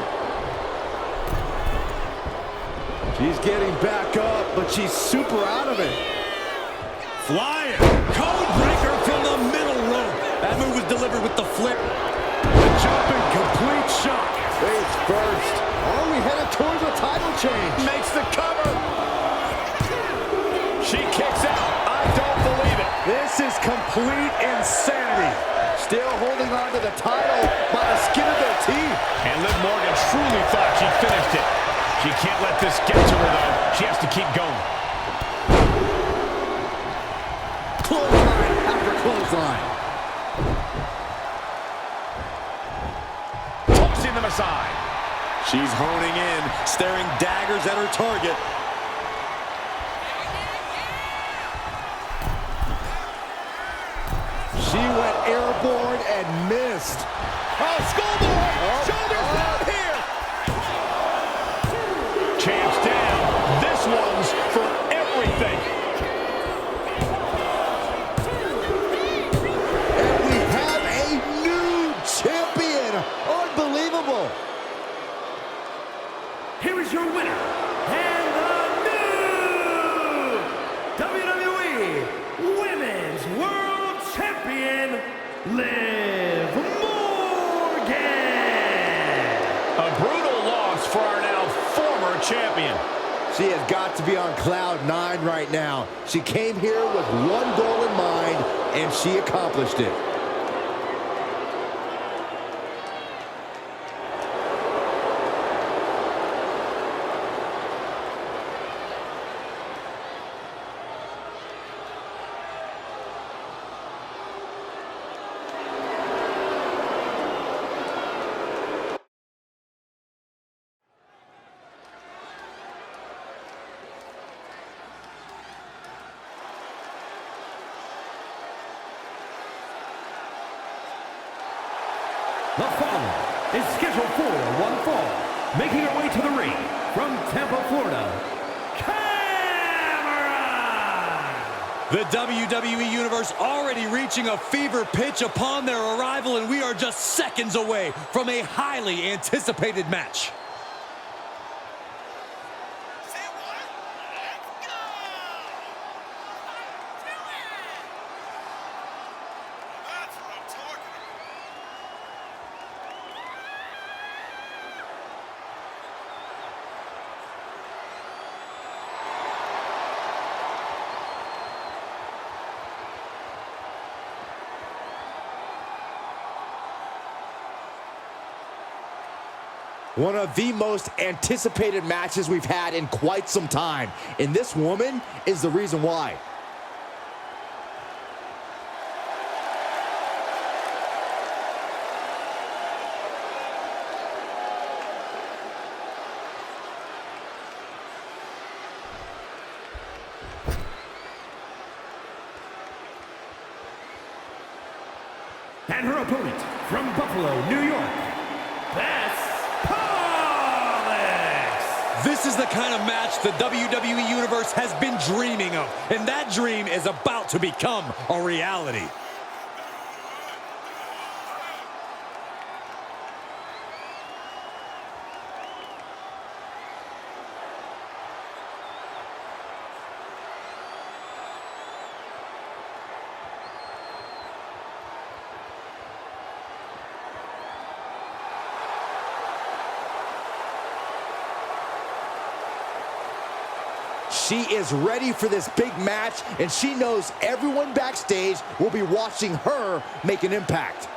She's getting back up, but she's super out of it. Flying. Code breaker from the middle rope. That move was delivered with the flip. The jumping complete shot. Face first. Are we headed towards a title change? Makes the cover. She kicks out. I don't believe it. This is complete insanity. Still holding on to the title by the skin of their teeth. And Liv Morgan truly thought she finished it. She can't let this get to her, though. She has to keep going. Clothesline after clothesline. Tossing them aside. She's honing in, staring daggers at her target. She went airborne and missed. Oh, schoolboy! Shoulders down here! Champ's down. This one's for everything. And we have a new champion. Unbelievable. Here is your winner, and the new WWE Women's World Champion, Liv Morgan. A brutal loss for our now former champion. She has got to be on cloud 9 right now. She came here with one goal in mind, and she accomplished it. The following is scheduled for one fall, making her way to the ring from Tampa, Florida, The WWE Universe already reaching a fever pitch upon their arrival, and we are just seconds away from a highly anticipated match. One of the most anticipated matches we've had in quite some time. And this woman is the reason why. and her opponent from Buffalo, New York, This is the kind of match the WWE Universe has been dreaming of, and that dream is about to become a reality. She is ready for this big match, and she knows everyone backstage will be watching her make an impact.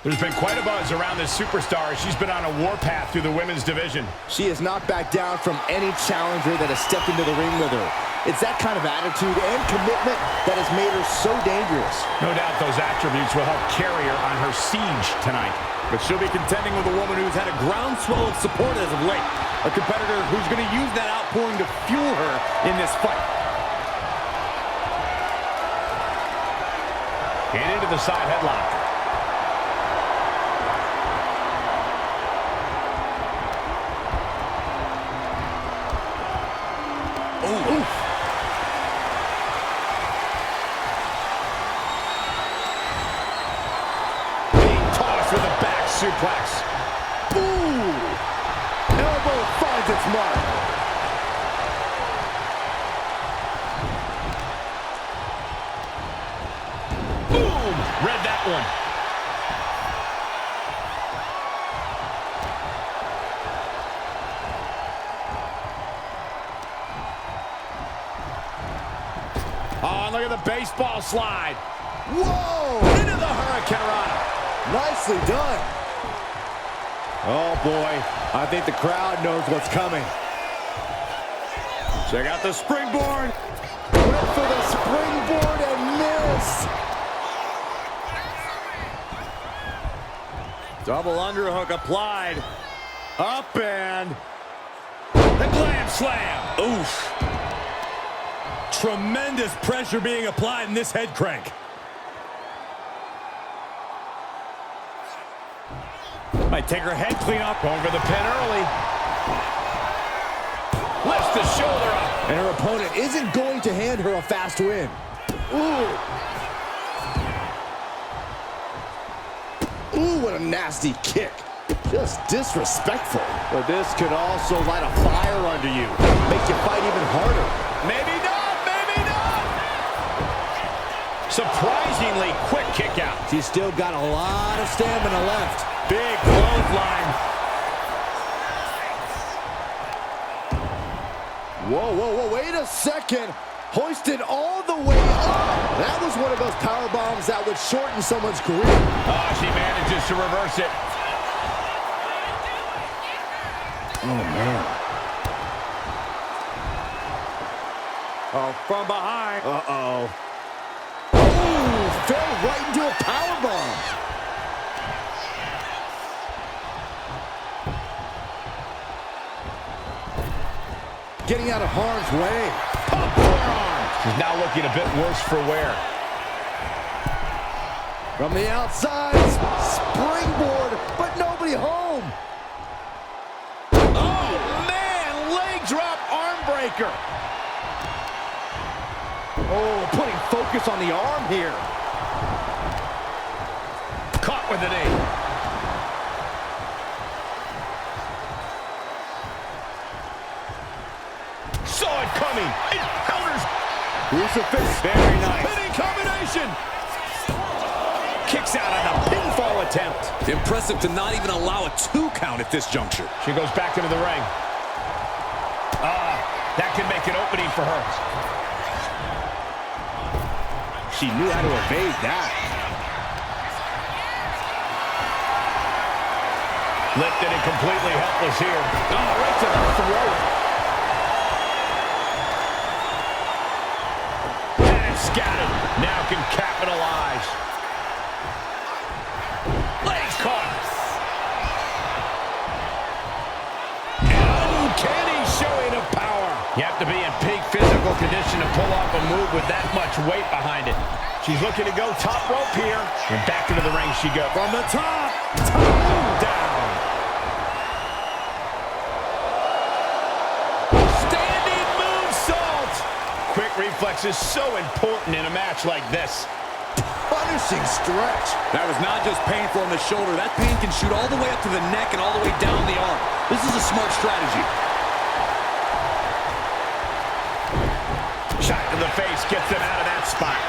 There's been quite a buzz around this superstar. She's been on a warpath through the women's division. She has not backed down from any challenger that has stepped into the ring with her. It's that kind of attitude and commitment that has made her so dangerous. No doubt those attributes will help carry her on her siege tonight. But she'll be contending with a woman who's had a groundswell of support as of late. A competitor who's going to use that outpouring to fuel her in this fight. And into the side headlock. Suplex. Ooh! Elbow finds its mark. Boom! Read that one. Oh, and look at the baseball slide. Whoa! Into the Hurricanrana. Nicely done. Oh, boy. I think the crowd knows what's coming. Check out the springboard. Went for the springboard and missed. Double underhook applied. Up and the glam slam. Oof. Tremendous pressure being applied in this head crank. Might take her head clean up. Going for the pin early. Lifts the shoulder up. And her opponent isn't going to hand her a fast win. Ooh. Ooh, what a nasty kick. Just disrespectful. But this could also light a fire under you. Make you fight even harder. Maybe not, maybe not. Surprisingly quick kick out. She's still got a lot of stamina left. Big clothesline. Whoa, whoa, whoa, wait a second. Hoisted all the way up. That was one of those power bombs that would shorten someone's career. Oh, she manages to reverse it. Oh, man. Oh, from behind. Uh-oh. Ooh, fell right into a power bomb. getting out of harm's way. Pump forearm. She's now looking a bit worse for wear. From the outside, springboard, but nobody home. Oh, man, leg drop arm breaker. Oh, putting focus on the arm here. Caught with an knee. Saw it coming. It counters. Crucifix. Very nice. Pinning combination. Kicks out on a pinfall attempt. Impressive to not even allow a 2 count at this juncture. She goes back into the ring. That can make an opening for her. She knew how to evade that. Lifted and completely helpless here. Oh, right to the throat. And it's scattered. Now can capitalize. Legs caught. Uncanny showing of power. You have to be in peak physical condition to pull off a move with that much weight behind it. She's looking to go top rope here. And back into the ring she goes. From the top. Down. Standing moonsault. Quick reflex is so important in a match like this. Punishing stretch. That was not just painful on the shoulder. That pain can shoot all the way up to the neck and all the way down the arm. This is a smart strategy. Shot to the face gets them out of that spot.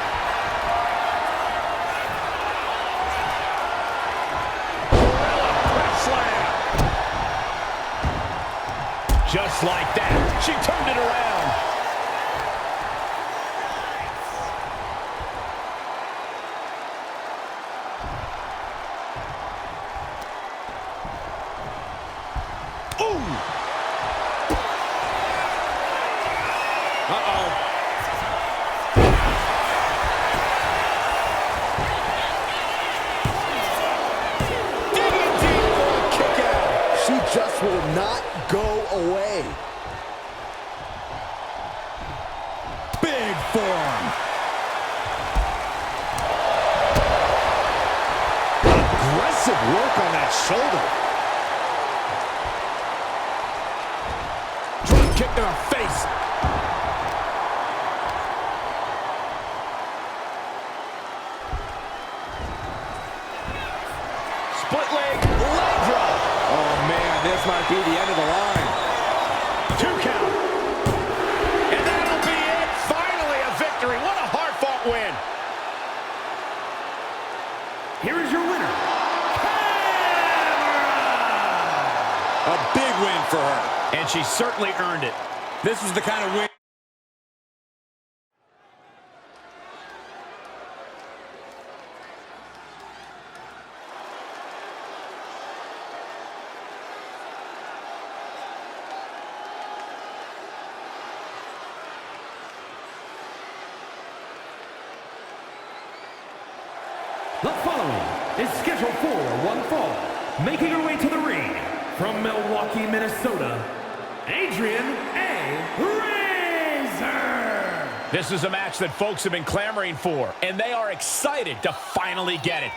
Slam. Just like that, she turned it around. Ooh. Uh-oh. Just will not go away. Big forearm. Aggressive work on that shoulder. Drop kick to her face. Split leg drop. Oh, man, this might be the end of the line. 2 count. And that'll be it. Finally a victory. What a hard-fought win. Here is your winner, A big win for her. And she certainly earned it. This was the kind of win. The following is scheduled for one fall. Making her way to the ring from Milwaukee, Minnesota, Adrian A. Razor. This is a match that folks have been clamoring for, and they are excited to finally get it.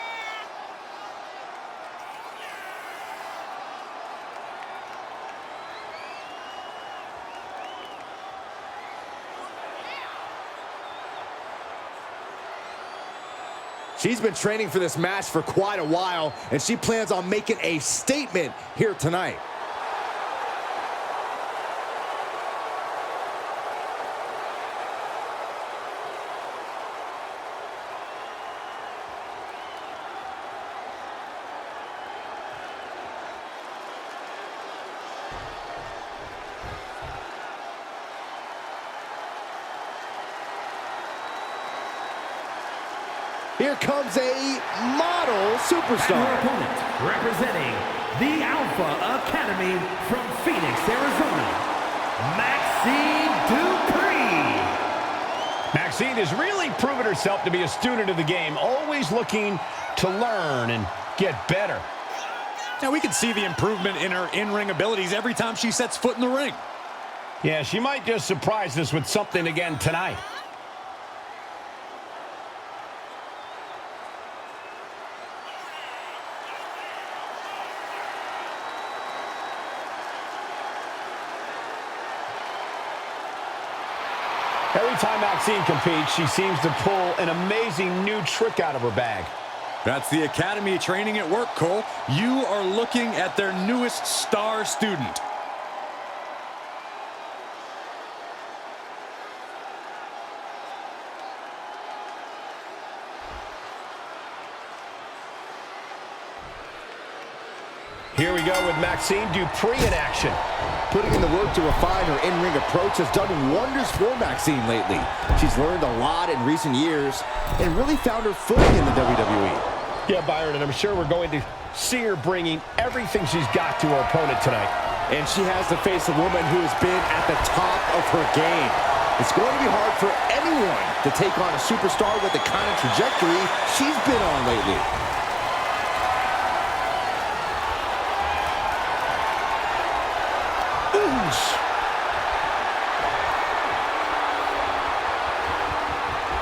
She's been training for this match for quite a while, and she plans on making a statement here tonight. Here comes a model superstar. Her opponent, representing the Alpha Academy from Phoenix, Arizona, Maxine Dupree. Maxine has really proven herself to be a student of the game, always looking to learn and get better. Now we can see the improvement in her in-ring abilities every time she sets foot in the ring. Yeah, she might just surprise us with something again tonight. Every time Maxine competes, she seems to pull an amazing new trick out of her bag. That's the Academy training at work, Cole. You are looking at their newest star student. Here we go with Maxine Dupree in action. Putting in the work to refine her in-ring approach has done wonders for Maxine lately. She's learned a lot in recent years and really found her footing in the WWE. Yeah, Byron, and I'm sure we're going to see her bringing everything she's got to her opponent tonight. And she has to face a woman who has been at the top of her game. It's going to be hard for anyone to take on a superstar with the kind of trajectory she's been on lately.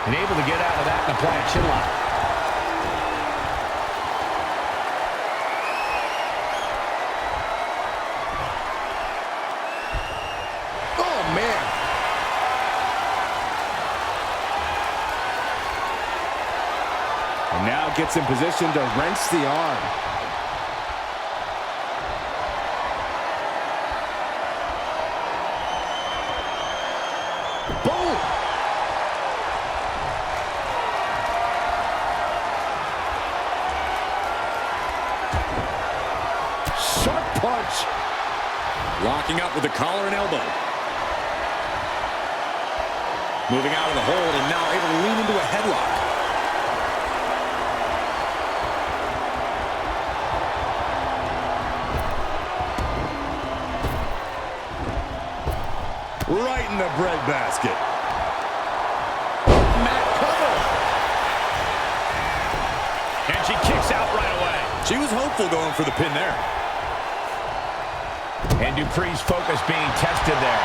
And able to get out of that and apply a chin lock. Oh, man. And now gets in position to wrench the arm. Boom! Sharp punch. Locking up with the collar and elbow. Moving out of the hold and now able to lean into a headlock. Right in the breadbasket. Mat cover. And she kicks out right away. She was hopeful going for the pin there. And Dupree's focus being tested there.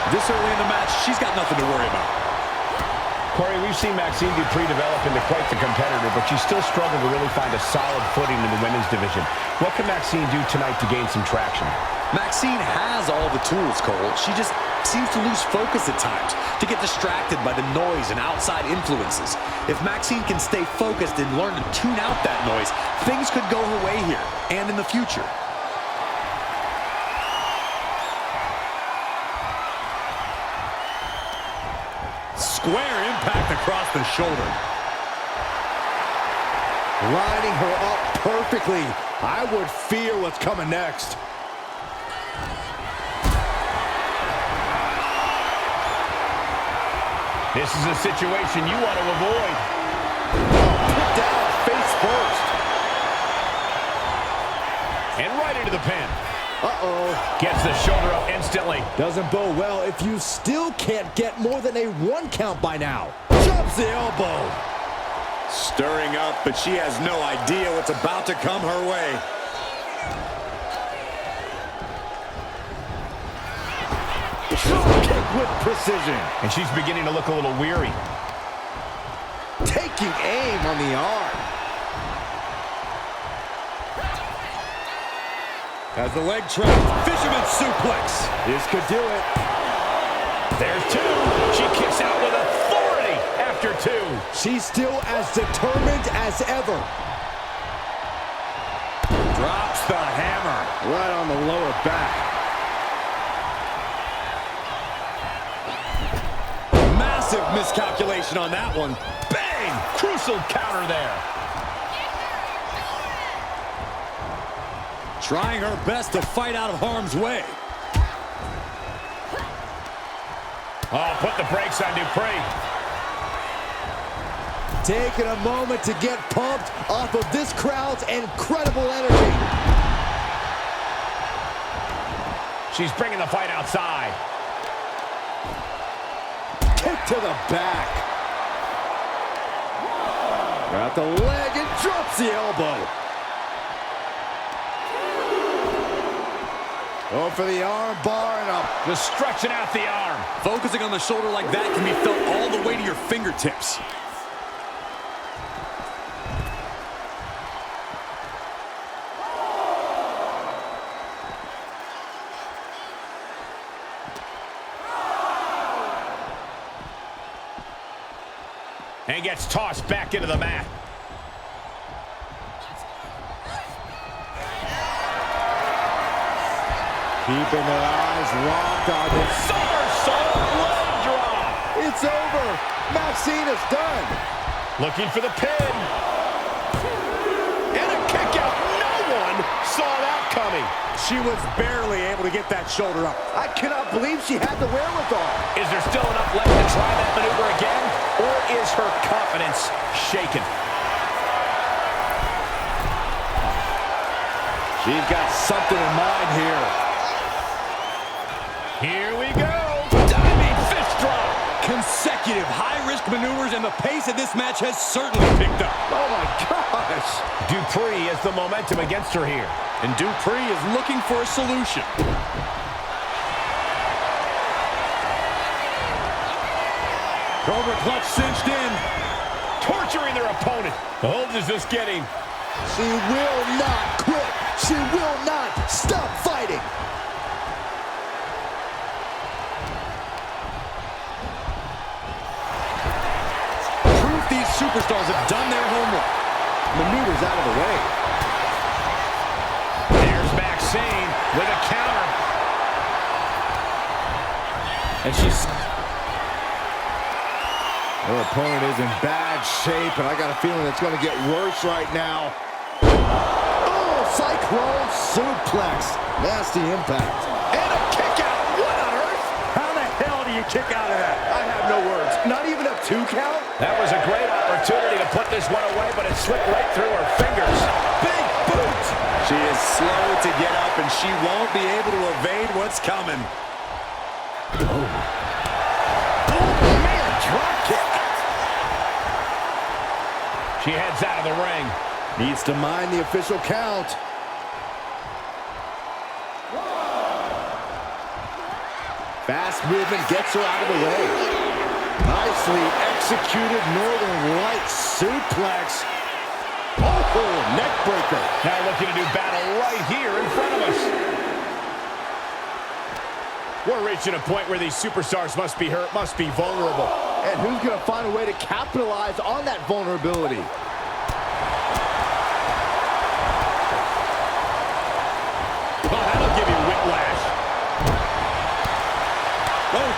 This early in the match, she's got nothing to worry about. Corey, we've seen Maxine Dupree develop into quite the competitor, but she's still struggled to really find a solid footing in the women's division. What can Maxine do tonight to gain some traction? Maxine has all the tools, Cole. She just seems to lose focus at times, to get distracted by the noise and outside influences. If Maxine can stay focused and learn to tune out that noise, things could go her way here and in the future. Square impact across the shoulder. Lining her up perfectly. I would fear what's coming next. This is a situation you want to avoid. Put down face first. And right into the pin. Uh-oh. Gets the shoulder up instantly. Doesn't bode well if you still can't get more than a 1 count by now. Drops the elbow. Stirring up, but she has no idea what's about to come her way. Drop kick with precision. And she's beginning to look a little weary. Taking aim on the arm. As the leg trap, fisherman suplex. This could do it. There's 2. She kicks out with authority after 2. She's still as determined as ever. Drops the hammer. Right on the lower back. Massive miscalculation on that one. Bang! Crucial counter there. Trying her best to fight out of harm's way. Oh, put the brakes on Dupree. Taking a moment to get pumped off of this crowd's incredible energy. She's bringing the fight outside. Kick to the back. Got the leg and drops the elbow. Oh, for the arm bar and up. Just stretching out the arm. Focusing on the shoulder like that can be felt all the way to your fingertips. And gets tossed back into the mat. Keeping their eyes locked on this. Somersault leg drop. It's over. Maxine is done. Looking for the pin. And a kick out. No one saw that coming. She was barely able to get that shoulder up. I cannot believe she had the wherewithal. Is there still enough left to try that maneuver again? Or is her confidence shaken? She's got something in mind here. Here we go. Diving fist drop. Consecutive high-risk maneuvers, and the pace of this match has certainly picked up. Oh, my gosh. Dupree has the momentum against her here. And Dupree is looking for a solution. Cobra clutch cinched in. Torturing their opponent. The hold is just getting. She will not quit. She will not stop fighting. Proof these superstars have done their homework. Maneuvers out of the way. There's Maxine with a counter. And she's... Her opponent is in bad shape, and I got a feeling it's going to get worse right now. Oh, Cyclone suplex. Nasty impact. And a kick out. What on earth? How the hell do you kick out of that? I have no words. Not even a 2 count? That was a great opportunity to put this one away, but it slipped right through her fingers. Big boot. She is slow to get up, and she won't be able to evade what's coming. Oh, man, drop kick. She heads out of the ring. Needs to mind the official count. Fast movement gets her out of the way. Nicely executed Northern Light suplex. Oh, neck breaker. Now looking to do battle right here in front of us. We're reaching a point where these superstars must be hurt, must be vulnerable. And who's going to find a way to capitalize on that vulnerability? Oh, that'll give you whiplash. Oh.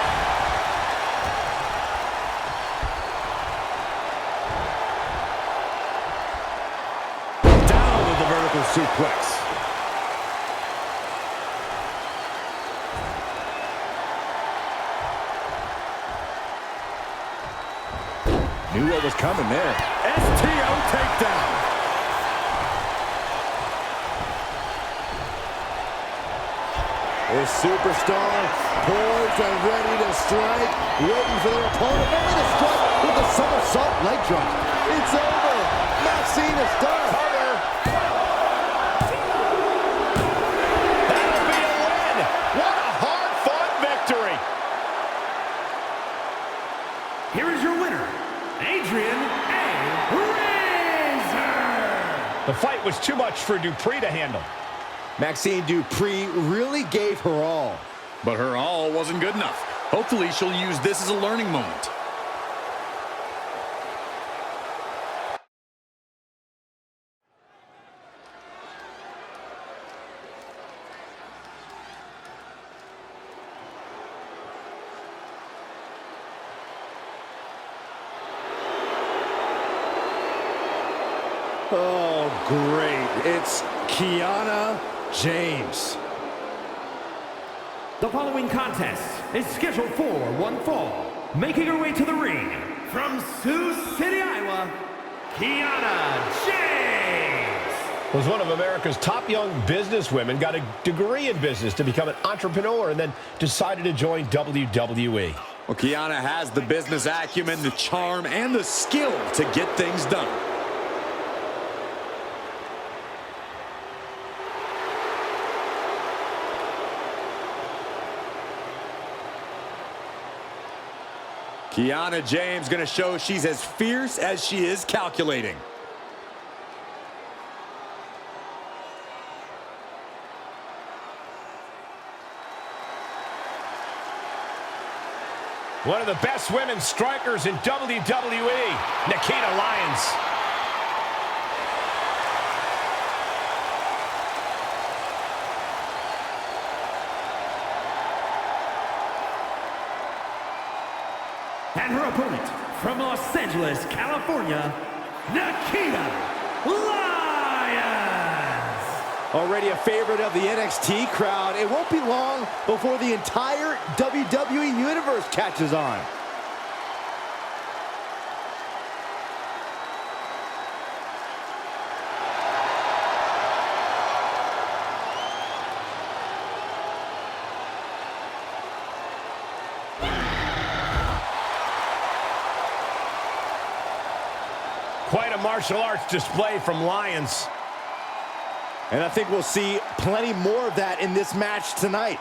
Down with the vertical suplex. Knew what was coming there. STO takedown. This superstar poised and ready to strike, waiting for their opponent, only to strike with a somersault leg drop. It's over. Maxine is done. That'll be a win. What a hard-fought victory. Here is your winner, Adrian A. Razor. The fight was too much for Dupree to handle. Maxine Dupree really gave her all. But her all wasn't good enough. Hopefully she'll use this as a learning moment. Oh, great. It's Kiana James. The following contest is scheduled for one fall. Making her way to the ring from Sioux City, Iowa, Kiana James. Was one of America's top young businesswomen, got a degree in business to become an entrepreneur, and then decided to join WWE. Well, Kiana has the business acumen, the charm, and the skill to get things done. Kiana James going to show she's as fierce as she is calculating. One of the best women strikers in WWE, Nikita Lyons. And her opponent from Los Angeles, California, Nikita Lyons. Already a favorite of the NXT crowd, it won't be long before the entire WWE Universe catches on. Quite a martial arts display from Lyons. And I think we'll see plenty more of that in this match tonight.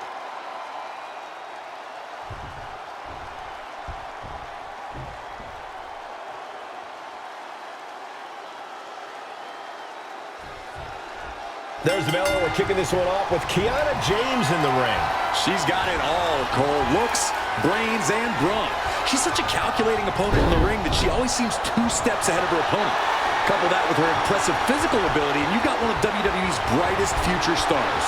There's the bell. We're kicking this one off with Kiana James in the ring. She's got it all, Cole. Looks, brains, and brawn. She's such a calculating opponent in the ring that she always seems 2 steps ahead of her opponent. Couple that with her impressive physical ability, and you've got one of WWE's brightest future stars.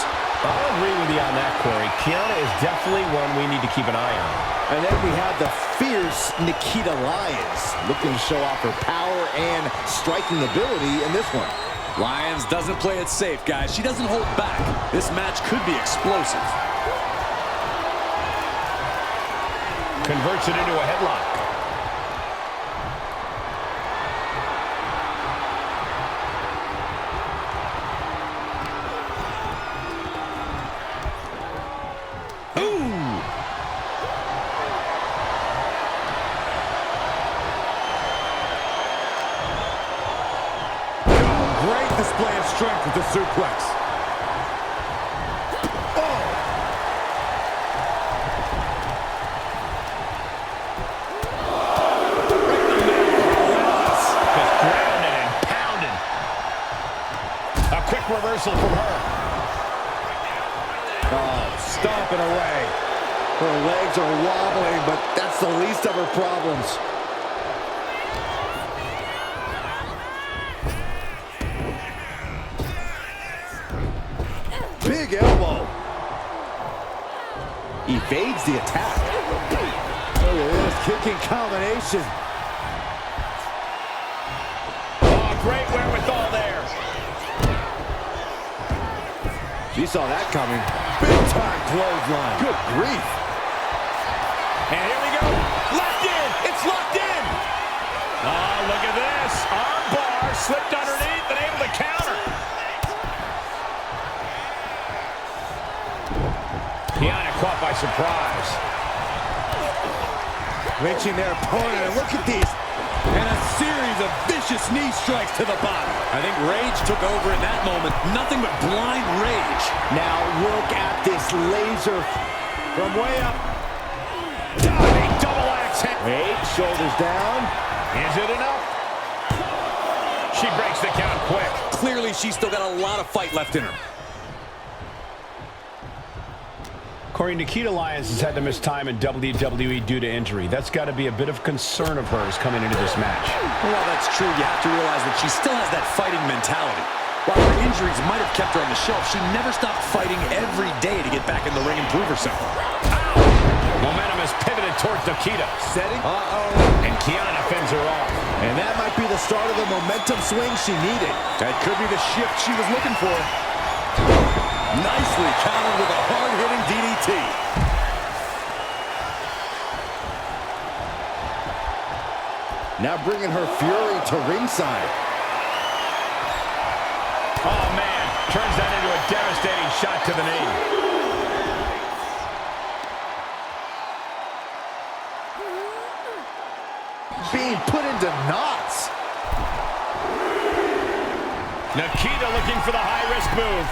I'll agree with you on that, Corey. Kiana is definitely one we need to keep an eye on. And then we have the fierce Nikita Lyons, looking to show off her power and striking ability in this one. Lyons doesn't play it safe, guys. She doesn't hold back. This match could be explosive. Converts it into a headlock. Display of strength with the suplex. Oh! Just grounded and pounded. A quick reversal from her. Oh, stomping away. Her legs are wobbling, but that's the least of her problems. Big elbow. Evades the attack. Look at this kicking combination. Oh, great wherewithal there. She saw that coming. Big time clothesline. Good grief. And here we go. Locked in. It's locked in. Oh, look at this. Arm bar slipped underneath and able to counter. Kiana caught by surprise. Reaching their opponent, and look at these. And a series of vicious knee strikes to the body. I think rage took over in that moment. Nothing but blind rage. Now look at this laser from way up. Diving double axe. Wait, shoulders down. Is it enough? She breaks the count quick. Clearly, she's still got a lot of fight left in her. Corey, Nikita Lyons has had to miss time in WWE due to injury. That's got to be a bit of concern of hers coming into this match. Well, that's true. You have to realize that she still has that fighting mentality. While her injuries might have kept her on the shelf, she never stopped fighting every day to get back in the ring and prove herself. Ow! Momentum is pivoted towards Nikita. Setting. Uh-oh. And Kiana fends her off. And that might be the start of the momentum swing she needed. That could be the shift she was looking for. Nicely countered with a hard-hitting DDT. Now bringing her fury to ringside. Oh, man. Turns that into a devastating shot to the knee. Being put into knots. Nikita looking for the high-risk move.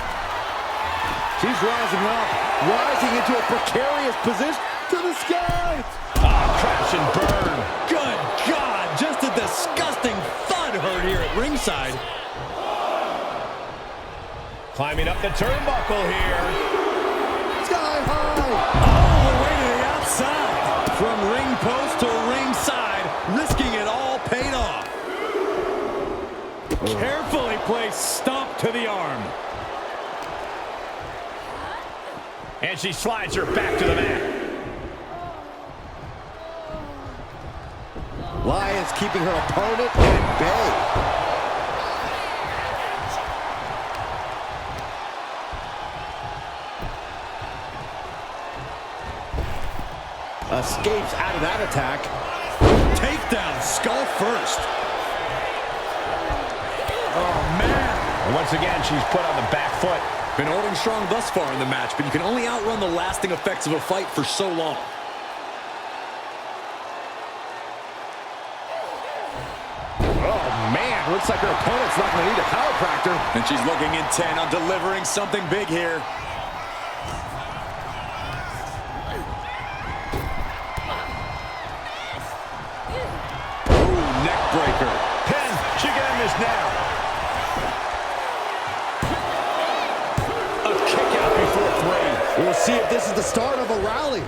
She's rising up, rising into a precarious position to the sky. Ah, crash and burn. ringside. Climbing up the turnbuckle here. Sky high. All the way to the outside. From ring post to ringside, risking it all paid off. Carefully placed stomp to the arm. And she slides her back to the mat. Lyons keeping her opponent at bay. Escapes out of that attack. Takedown, skull first. Oh, man. And once again, she's put on the back foot. Been holding strong thus far in the match, but you can only outrun the lasting effects of a fight for so long. Oh, man. Looks like her opponent's not going to need a chiropractor. And she's looking intent on delivering something big here. Ooh, neck breaker. Pin. She can end this now. A kick out before 3. We'll see if this is the start of a rally.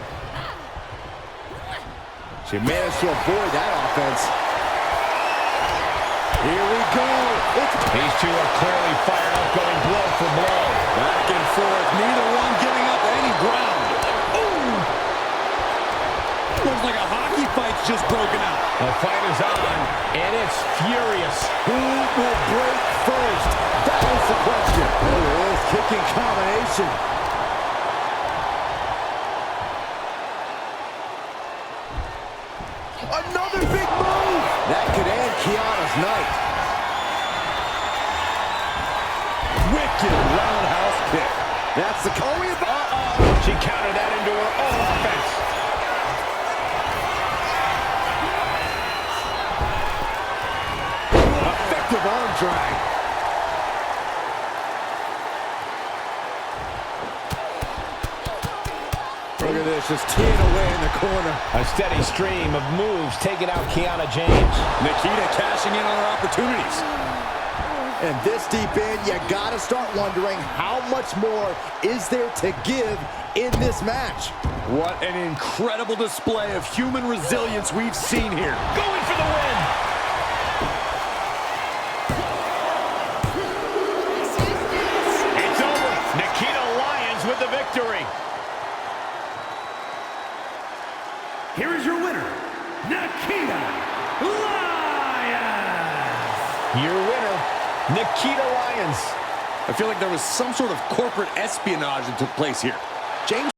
She managed to avoid that offense. Here we go. These two are clearly fired up, going blow for blow. Back and forth, neither one giving up any ground. Ooh! Looks like a hockey fight's just broken out. The fight is on, and it's furious. Who will break first? That is the question. Look at this kicking combination. Another big move. That could end Kiana's night. Wicked roundhouse kick. That's the She countered that into her own offense. effective arm drag. Look at this, just teeing away in the corner. A steady stream of moves taking out Kiana James. Nikita cashing in on her opportunities. And this deep in, you gotta start wondering how much more is there to give in this match. What an incredible display of human resilience we've seen here. Going for the win. It's over. Nikita Lyons with the victory. Here is your winner, Nikita Lyons. Your winner, Nikita Lyons. I feel like there was some sort of corporate espionage that took place here. James